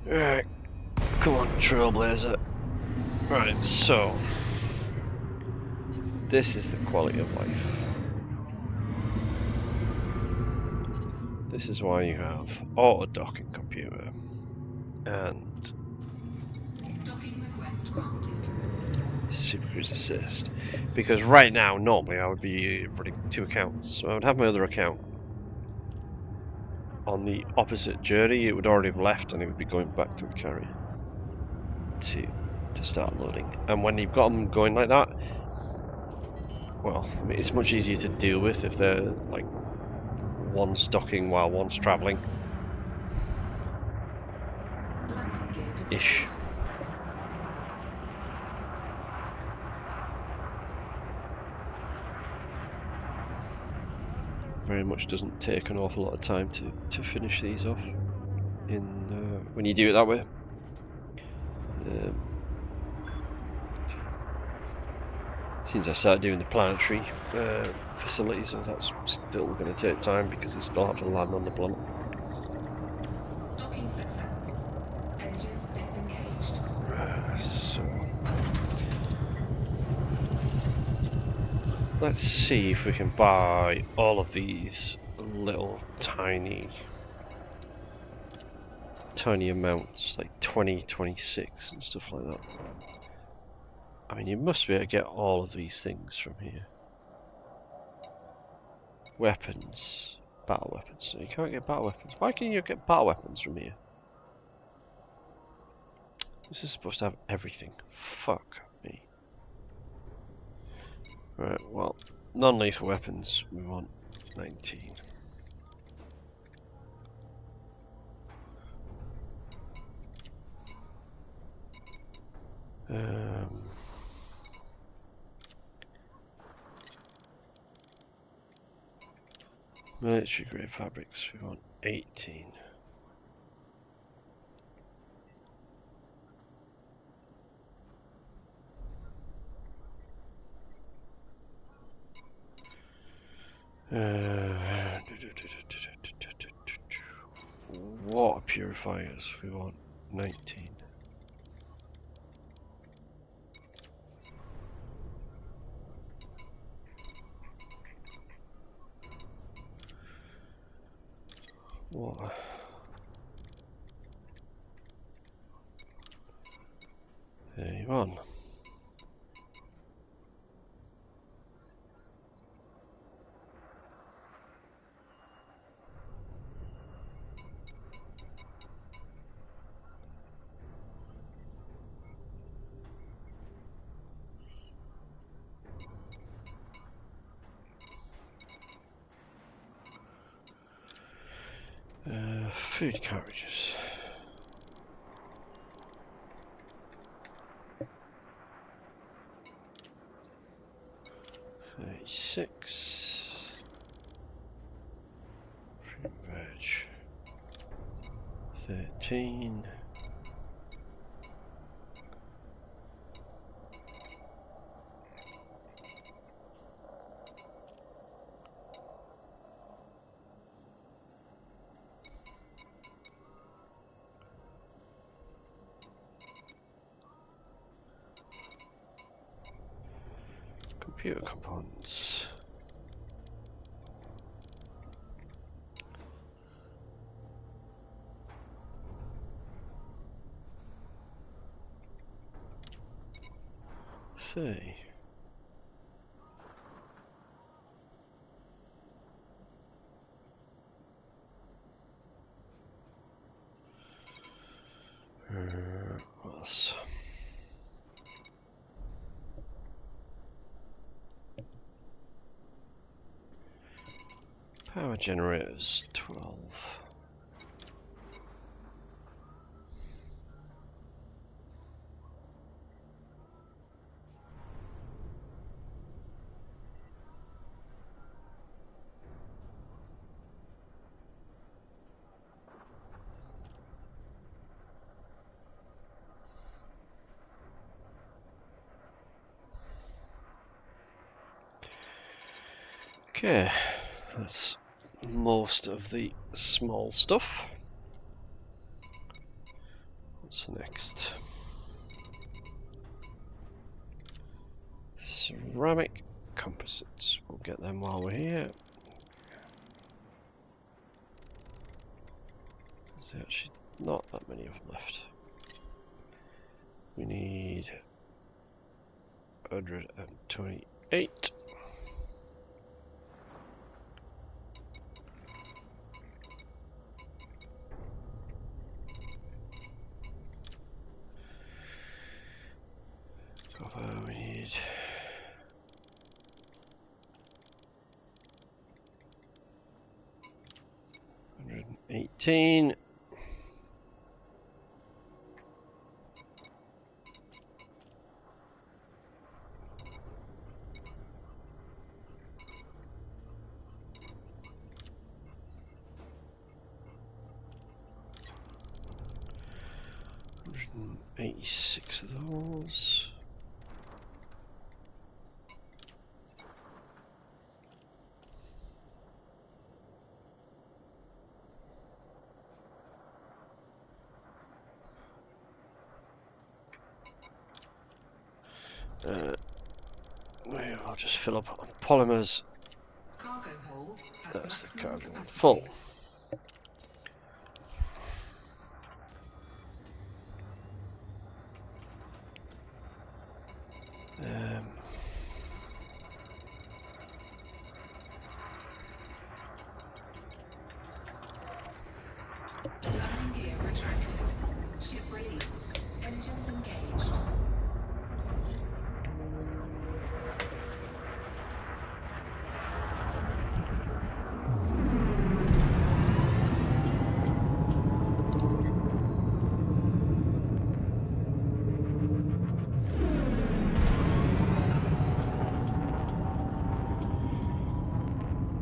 Right, come on, Trailblazer. Right, so this is the quality of life. This is why you have auto docking computer and Docking request granted. Super Cruise Assist. Because right now, normally I would be running 2 accounts. So I would have my other account on the opposite journey. It would already have left and it would be going back to the carrier to start loading. And when you've got them going like that, well, I mean, it's much easier to deal with if they're like one's docking while one's travelling. Landing gear deployed. Ish. very much doesn't take an awful lot of time to finish these off in when you do it that way. Since I started doing the planetary facilities, so that's still going to take time because they still have to land on the planet. Docking successful. Engines disengaged. So let's see if we can buy all of these little tiny amounts, like 20, 26 and stuff like that. I mean, you must be able to get all of these things from here. Weapons. Battle weapons. So you can't get battle weapons. Why can you get battle weapons from here? This is supposed to have everything. Fuck me. Right, well, non-lethal weapons, we want 19. Military grade fabrics, we want 18. Water purifiers, we want 19. Water. There you are. Food carriages. Six. Fruit and veg. 13. Computer components. See. What else? Power generators, 12. Okay, that's most of the small stuff. What's next? Ceramic composites. We'll get them while we're here. There's actually not that many of them left. We need 128. We need 118. 86 of those. I'll just fill up on polymers. Cargo hold at That's the maximum cargo capacity. full. Landing gear retracted. Ship released. Engines engaged.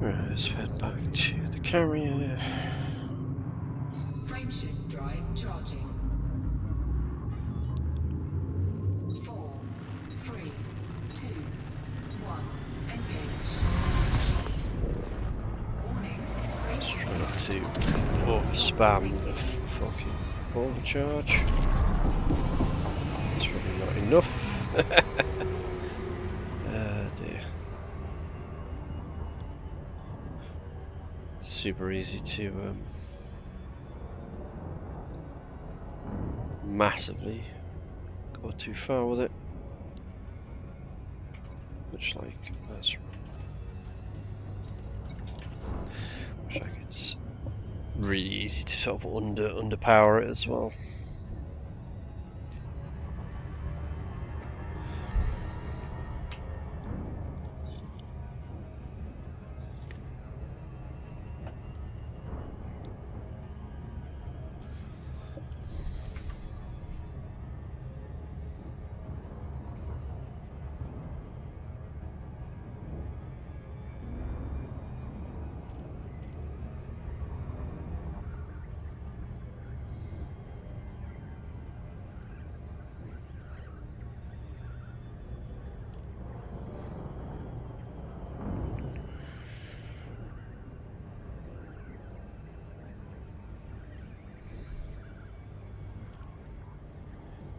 Right, let's head back to the carrier. Frameshift drive charging. 4, 3, 2, 1. Engage. Warning. Let's try not to Titanium spam safety the gates. fucking overcharge. It's probably not enough. Dear. Super easy to massively go too far with it. Much like that's it's really easy to sort of underpower it as well.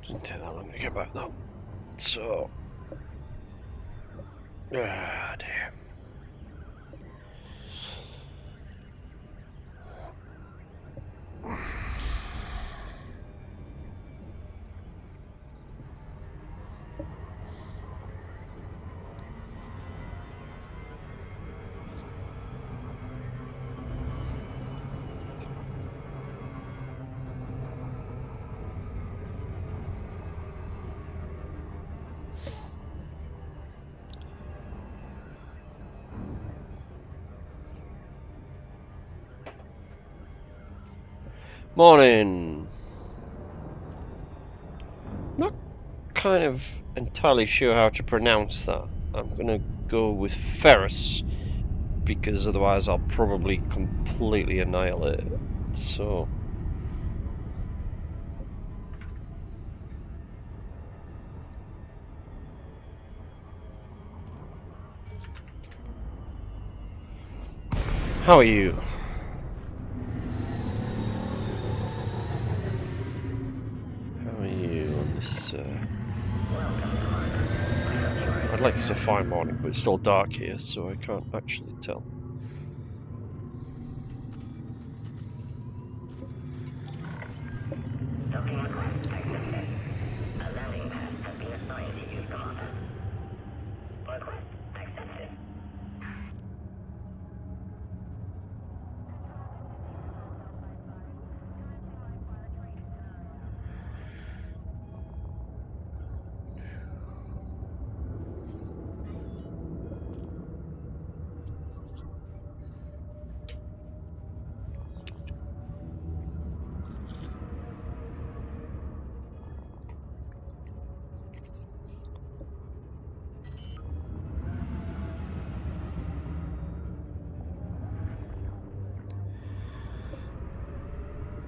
Didn't take that long to get back though. So, dear. Morning. Not kind of entirely sure how to pronounce that. I'm gonna go with Ferris because otherwise I'll probably completely annihilate it. So how are you? How are you on this I'd like to say fine morning, but it's still dark here, so I can't actually tell. Docking request accepted. A landing pad has been assigned to you, Commander. Request accepted.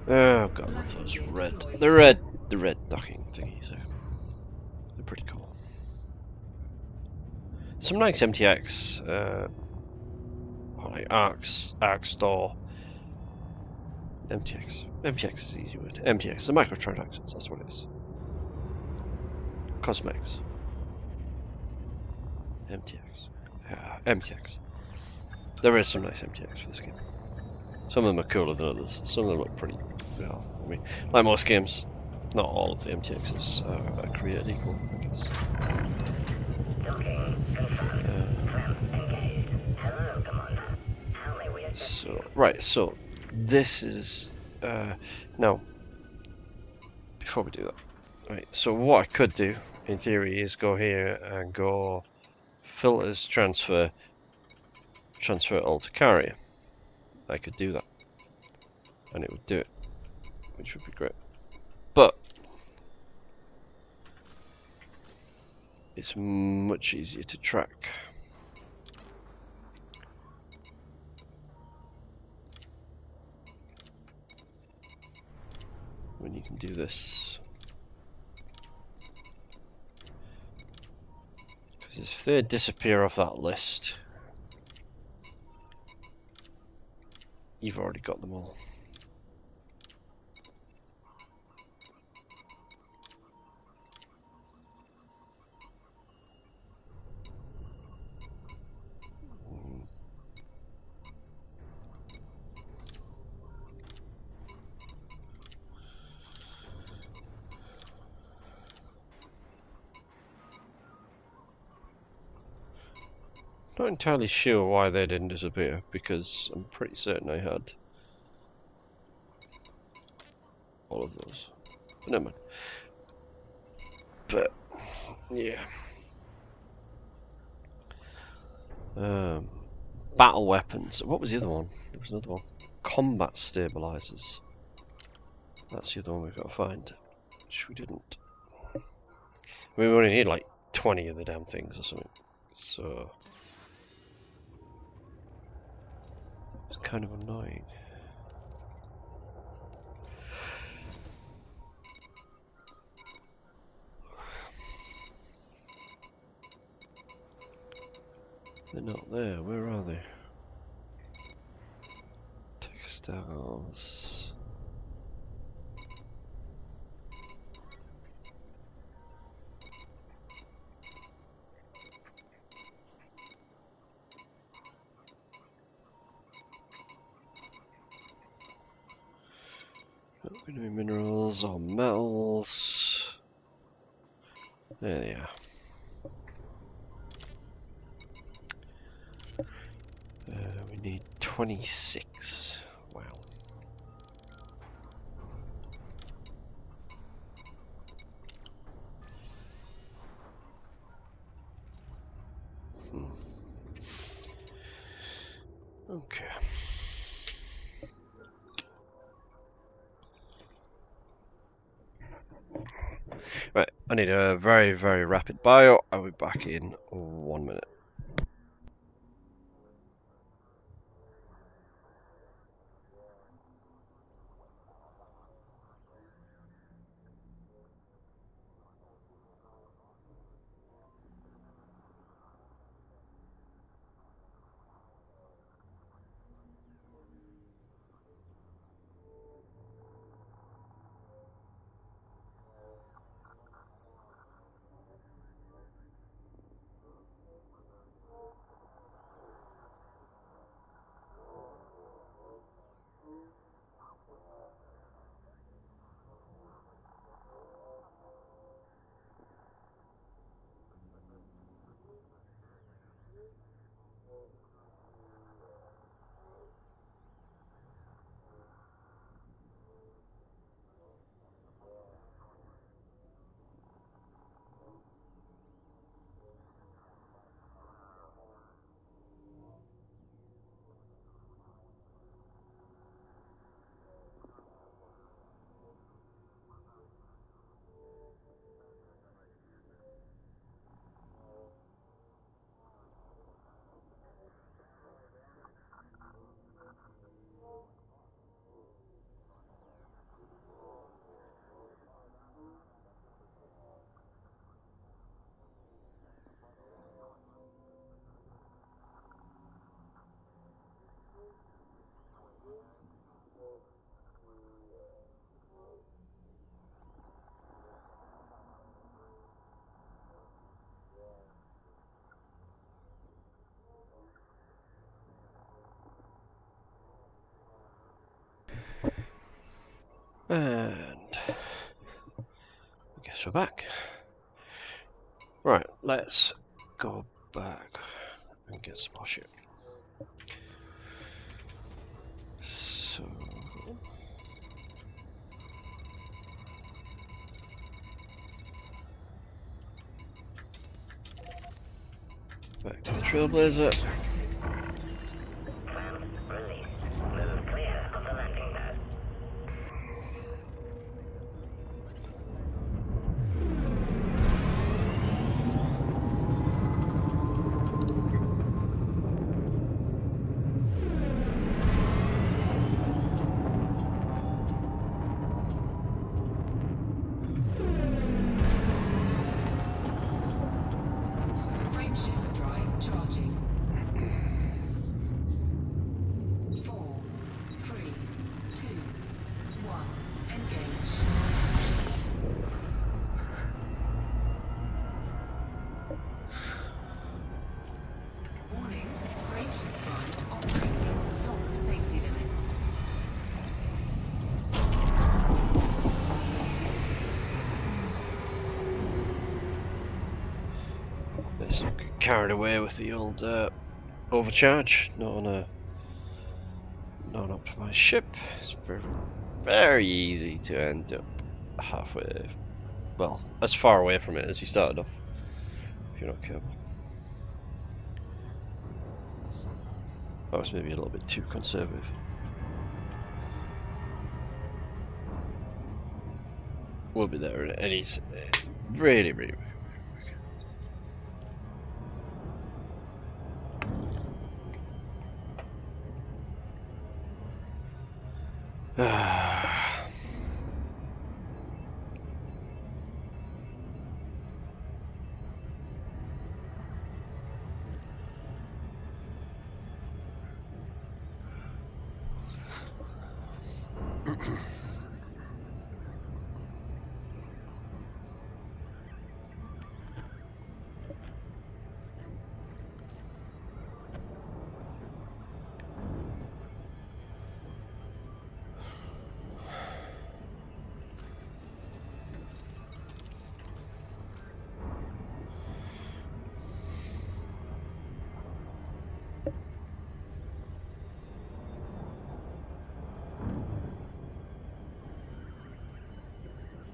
Oh god, Landing those gear red. deployed. The red the red docking thingies. They're pretty cool. Some nice MTX, like Arc Store. MTX is the easy word. MTX, the microtransactions, that's what it is. Cosmetics. MTX. Yeah, MTX. There is some nice MTX for this game. Some of them are cooler than others. Some of them look pretty, you know, I mean, like most games, not all of the MTXs are created equal, I guess. Docking confirmed. Clamp engaged. Hello, Commander. How may we assist you? So, right, so this is, now, before we do that, right, so what I could do, in theory, is go here and go filters, transfer it all to carrier. I could do that, and it would do it, which would be great. But it's much easier to track. When you can do this. Because if they disappear off that list, you've already got them all. Not entirely sure why they didn't disappear, because I'm pretty certain I had all of those. But never mind. But yeah. Battle weapons. What was the other one? There was another one. Combat stabilizers. That's the other one we've got to find. Which we didn't. I mean, we only need like 20 of the damn things or something. So it's kind of annoying. They're not there. Where are they? Textiles. Not going to be minerals or metals. There they are. We need 26. Wow. Okay. Right, I need a very, very rapid bio. I'll be back in 1 minute. And I guess we're back. Right, let's go back and get some more shit. So back to the Trailblazer. Plans released. Move clear of the landing pad. Frameshift drive charging. 4, 3, 2, 1. Engage. Warning. Frameshift drive operating beyond safety limits. Let's not get carried away with the old overcharge. Not on a non-optimized ship. It's very, very easy to end up halfway, well, as far away from it as you started off, if you're not careful. That was maybe a little bit too conservative. We'll be there in any really, really quick.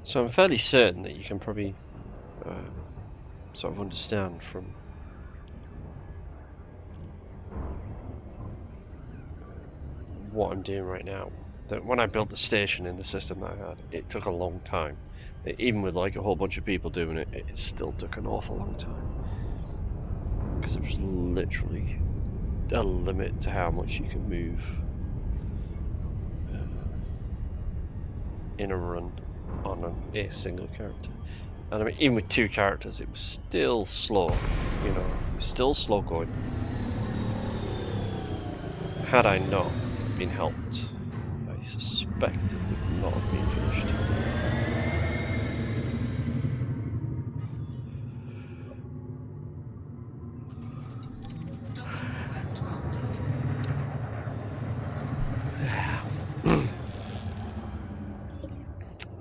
So I'm fairly certain that you can probably sort of understand from what I'm doing right now that when I built the station in the system that I had, it took a long time. Even with like a whole bunch of people doing it, it still took an awful long time. Because there was literally a limit to how much you can move in a run on a single character. And I mean, even with two characters, it was still slow, you know, it was still slow going. Had I not been helped, I suspect it would not have been finished. Docking request granted.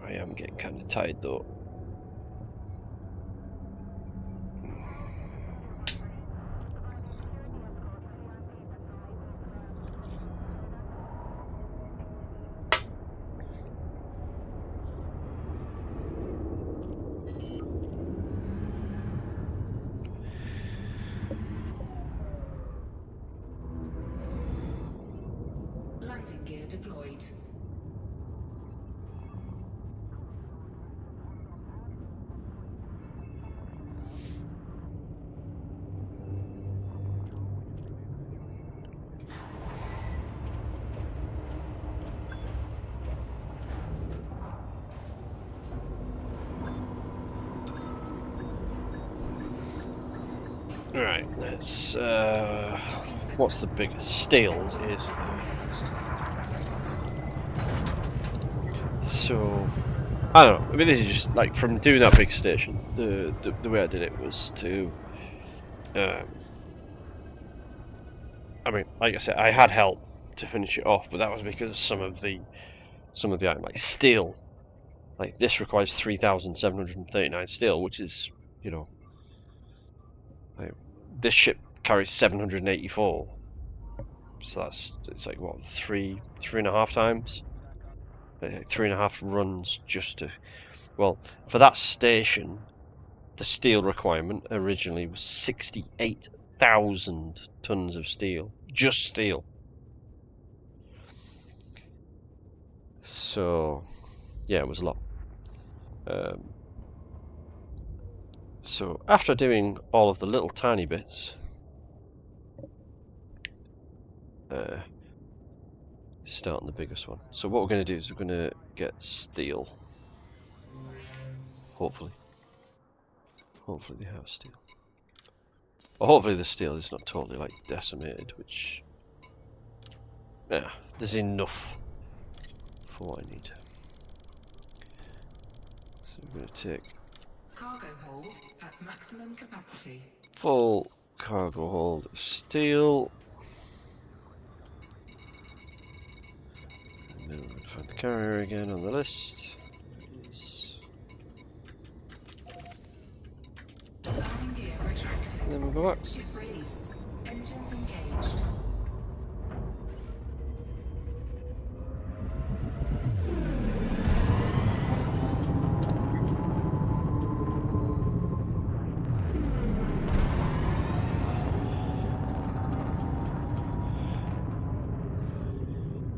I am getting kind of tired though. Landing gear deployed. Alright, let's what's the biggest steel is so I don't know, I mean this is just like from doing that big station, the way I did it was to I mean, like I said, I had help to finish it off, but that was because some of the some of the items, like steel. Like this requires 3,739 steel, which is, you know, like this ship carries 784. So it's like what, three and a half times, like 3.5 runs just to. Well, for that station, the steel requirement originally was 68,000 tons of steel, just steel. So, yeah, it was a lot. So after doing all of the little tiny bits, starting the biggest one. So what we're going to do is we're going to get steel. Hopefully they have steel. Or hopefully the steel is not totally like decimated, which, yeah, there's enough for what I need. So we're going to take Cargo hold at maximum capacity. full cargo hold of steel. And then we're going to find the carrier again on the list. Landing gear retracted. And then we'll go back. Ship raised. Engines engaged.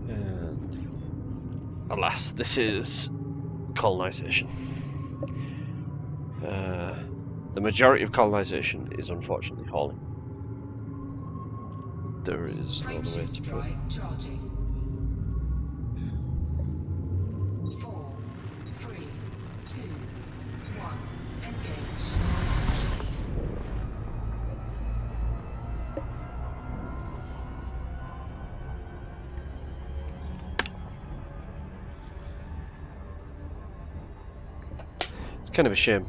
And alas, this is colonization. The majority of colonization is unfortunately hauling. There is no other way to put it. Drive charging. 4, 3, 2, 1. Engage. It's kind of a shame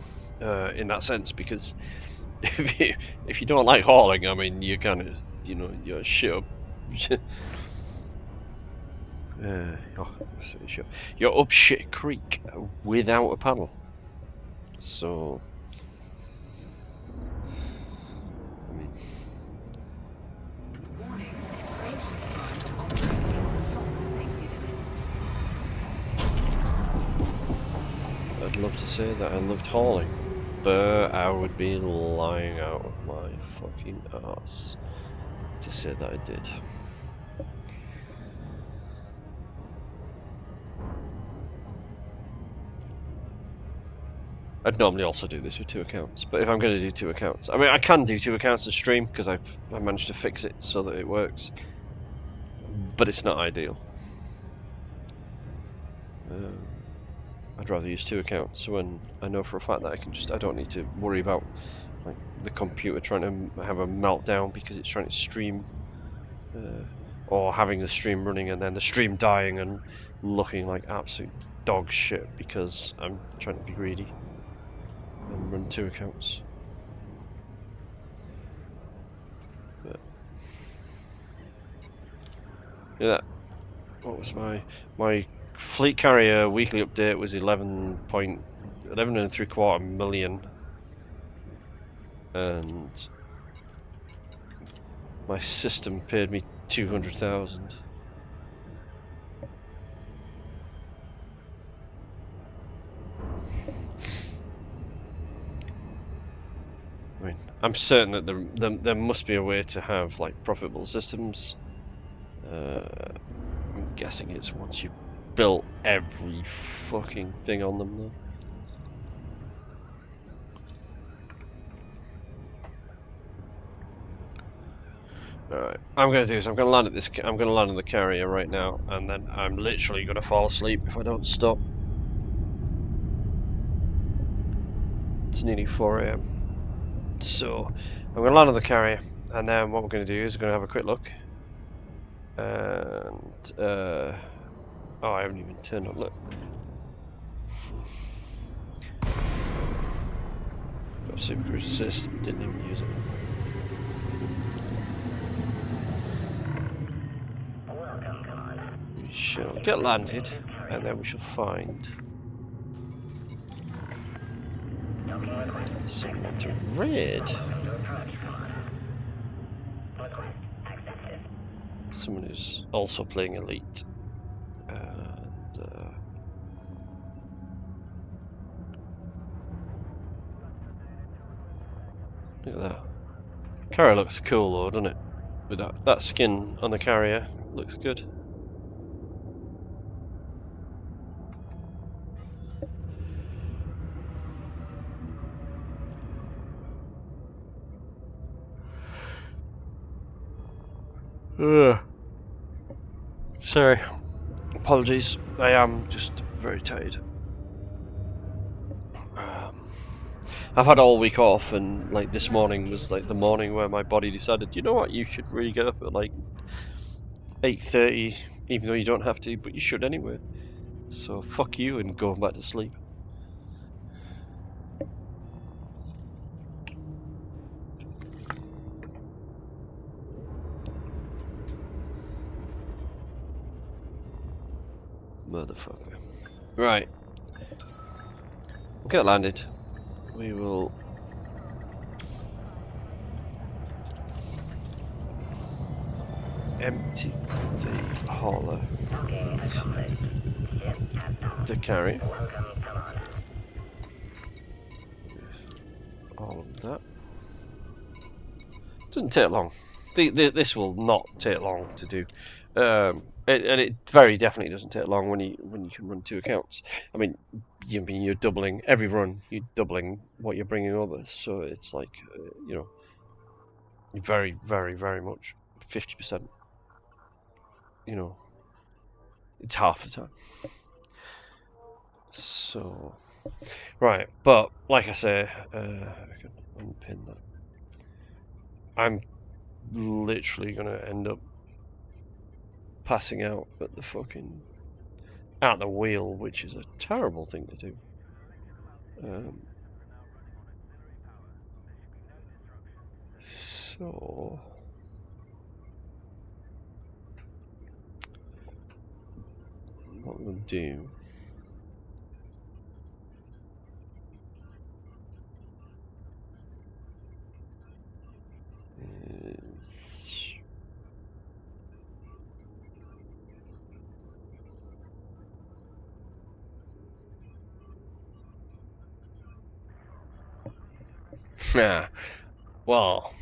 in that sense, because if you don't like hauling, I mean, you kind of, you know, you're shit up. You're up shit creek without a paddle. So, I mean, Warning. Frameshift drive operating beyond safety limits. I'd love to say that I loved hauling, but I would be lying out of my fucking ass to say that I did. I'd normally also do this with 2 accounts, but if I'm going to do 2 accounts, I mean, I can do 2 accounts of stream because I managed to fix it so that it works, but it's not ideal. I'd rather use 2 accounts when I know for a fact that I don't need to worry about like the computer trying to have a meltdown because it's trying to stream, or having the stream running and then the stream dying and looking like absolute dog shit because I'm trying to be greedy and run 2 accounts. But yeah, what was my fleet carrier weekly update was 11.3 million, and my system paid me 200,000. I mean, I'm certain that there must be a way to have like profitable systems. I'm guessing it's once you've built every fucking thing on them, though. Alright, I'm gonna do is I'm gonna land at this. I'm gonna land on the carrier right now, and then I'm literally gonna fall asleep if I don't stop. It's nearly 4 AM. So I'm gonna land on the carrier, and then what we're gonna do is we're gonna have a quick look. And oh, I haven't even turned on. Look, got Super Cruise Assist. Didn't even use it. Welcome, Commander. We shall get landed. and then we shall find Docking request. someone to raid. Welcome to approach, Commander. Request accepted. Someone who's also playing Elite. And look at that. Carrier looks cool though, doesn't it? With that skin on the carrier, looks good. Ugh. Sorry, apologies. I am just very tired. I've had all week off, and like this morning was like the morning where my body decided, you know what, you should really get up at like 8:30, even though you don't have to, but you should anyway. So fuck you and go back to sleep. Motherfucker. Right. We'll get landed. We will empty the hauler, Docking accomplished. Ship has docked. the carry, Welcome, Commander. all of that. Doesn't take long. This will not take long to do, and it very definitely doesn't take long when you can run 2 accounts. I mean, you're doubling every run. You're doubling what you're bringing over, so it's like you know, very much 50%. You know, it's half the time. So, right, but like I say, I can unpin that. I'm literally gonna end up passing out at the fucking at the wheel, which is a terrible thing to do. So what we'll do is yeah, well,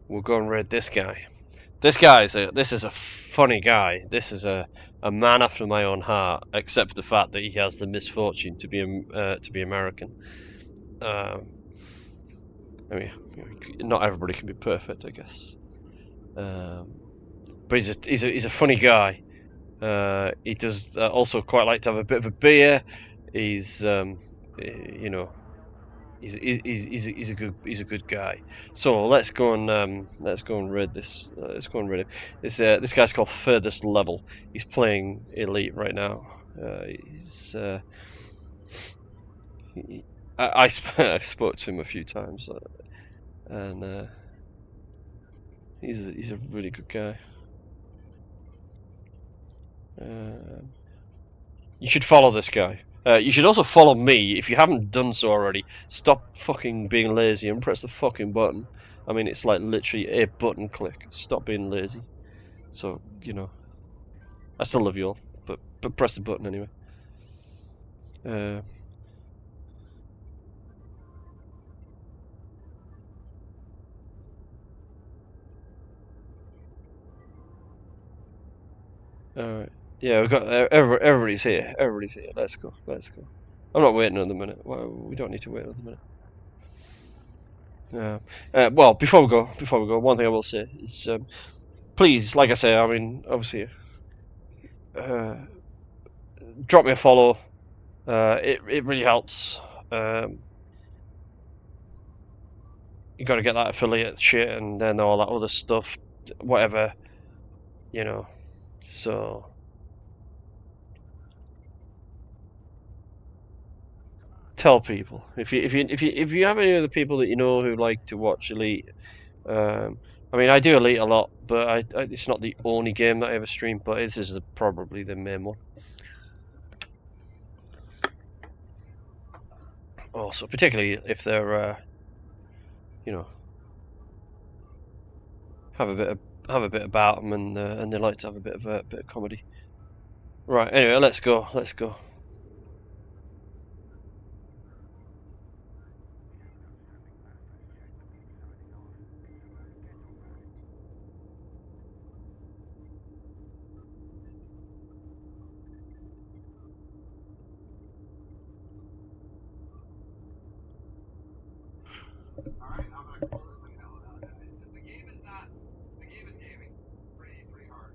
we'll go and raid this guy. This is a funny guy. This is a man after my own heart, except for the fact that he has the misfortune to be American. I mean, not everybody can be perfect, I guess. But he's a funny guy. He does also quite like to have a bit of a beer. He's you know, he's a good guy. So let's go and raid this. Let's go and raid him. This guy's called Furthest Level. He's playing Elite right now. I spoke to him a few times, and he's a really good guy. You should follow this guy. You should also follow me if you haven't done so already. Stop fucking being lazy and press the fucking button. I mean, it's like literally a button click. Stop being lazy. So, you know, I still love you all, but press the button anyway. Alright. Yeah, we've got everybody's here. Everybody's here. Let's go. Let's go. I'm not waiting another minute. Well, we don't need to wait another minute. Well, before we go, one thing I will say is, please, like I say, I mean, obviously, drop me a follow. It really helps. You got to get that affiliate shit and then all that other stuff, whatever, you know. So tell people if you have any other people that you know who like to watch Elite, I mean, I do Elite a lot, but it's not the only game that I ever stream, but this is probably the main one. Also, particularly if they're, you know, have a bit about them, and they like to have a bit of comedy. Right. Anyway, let's go. Let's go. Alright, I'm gonna close the hell out of it. The game is gaming. Pretty hard.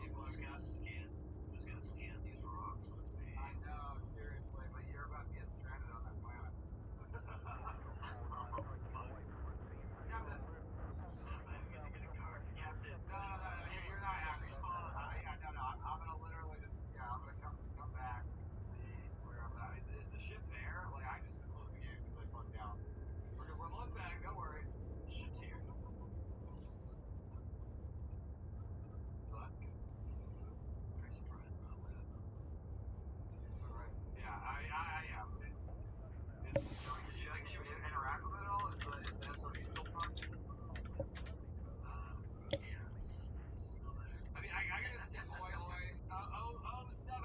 He's just gonna scan these rocks with me. I know, seriously, but you're about to get stranded on that planet. Captain! I'm gonna get a car. Captain, no, you're not happy. No, I'm gonna literally just, I'm gonna come back, see where I'm at. Is the ship there? Like, I just closed the game because I fucked out. We're loading back, don't worry. Ship's here. What? Very surprised about that. Alright. Yeah, I am. It's did you interact with it at all? Is the SOD still fun? Yes. Still there. I mean, I can just dip away. Oh, 7.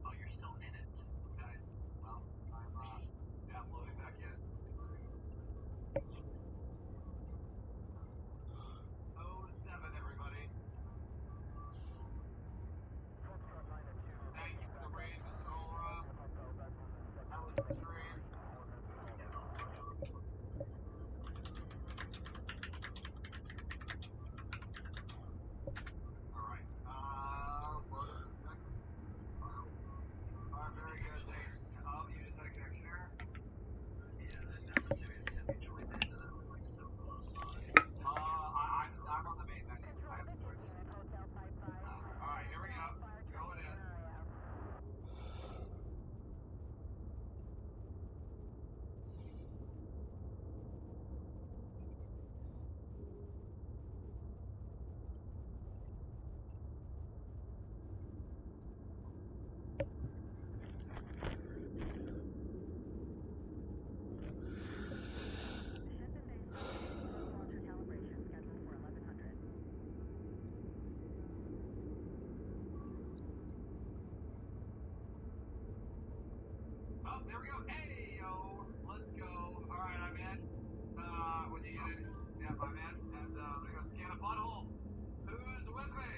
Oh, you're still in it. Nice. Well, I'm loading back in. Oh, 7, everybody. Thank you for the raid, Mr. Aura. That was the stream. Alright. Loaded in a second. Alright, very good. You just had a connection error? Yeah, that was serious because you joined in and I was like so close by. I'm on the main menu. I haven't joined in. Alright, here we go. Going in. Oh, there we go. Hey, yo. Let's go. Alright, I'm in. When you get in, yeah, I'm in. And I'm gonna go scan a butthole. Who's with me?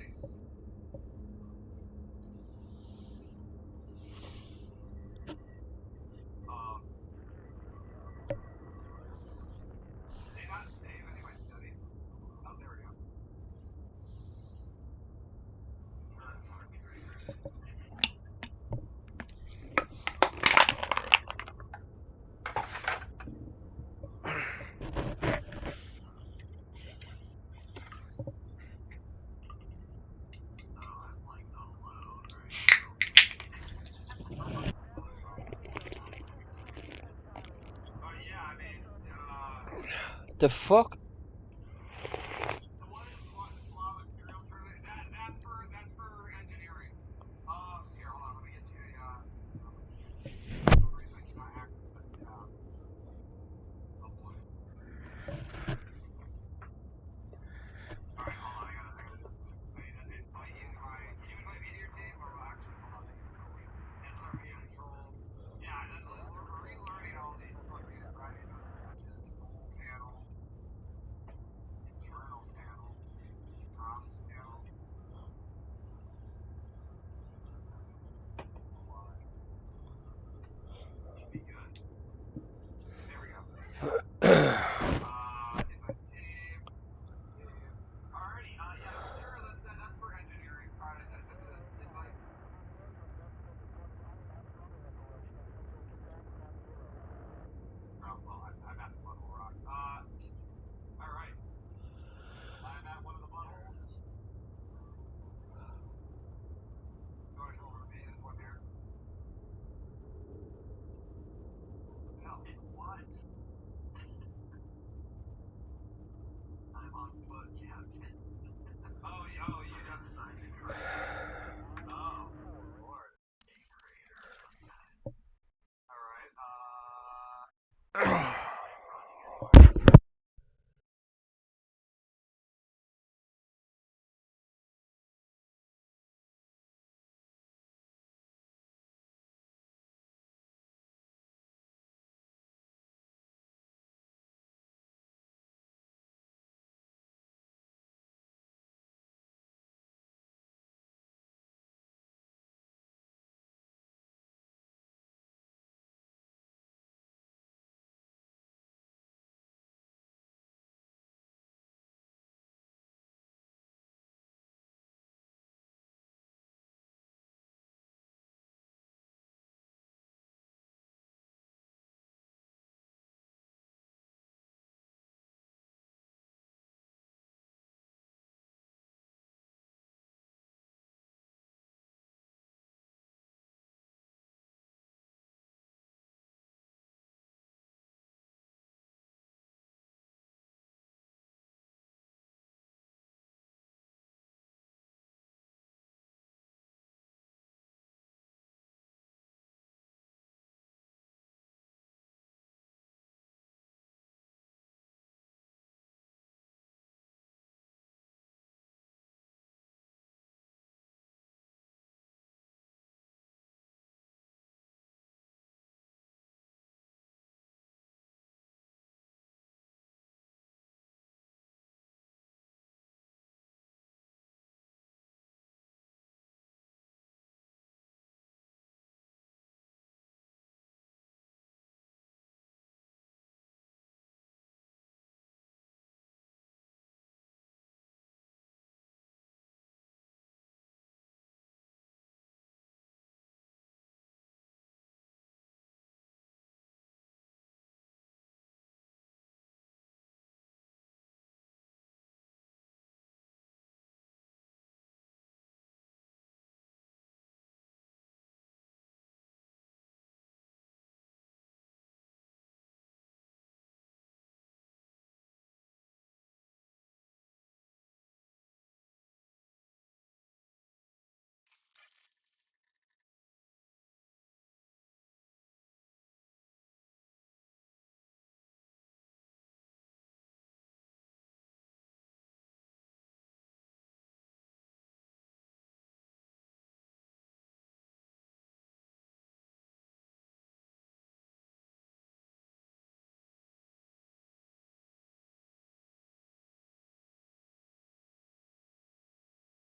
Did they not save any of my settings? Oh, there we go. Oh, I'm like alone right now. Oh, yeah, I mean, The fuck?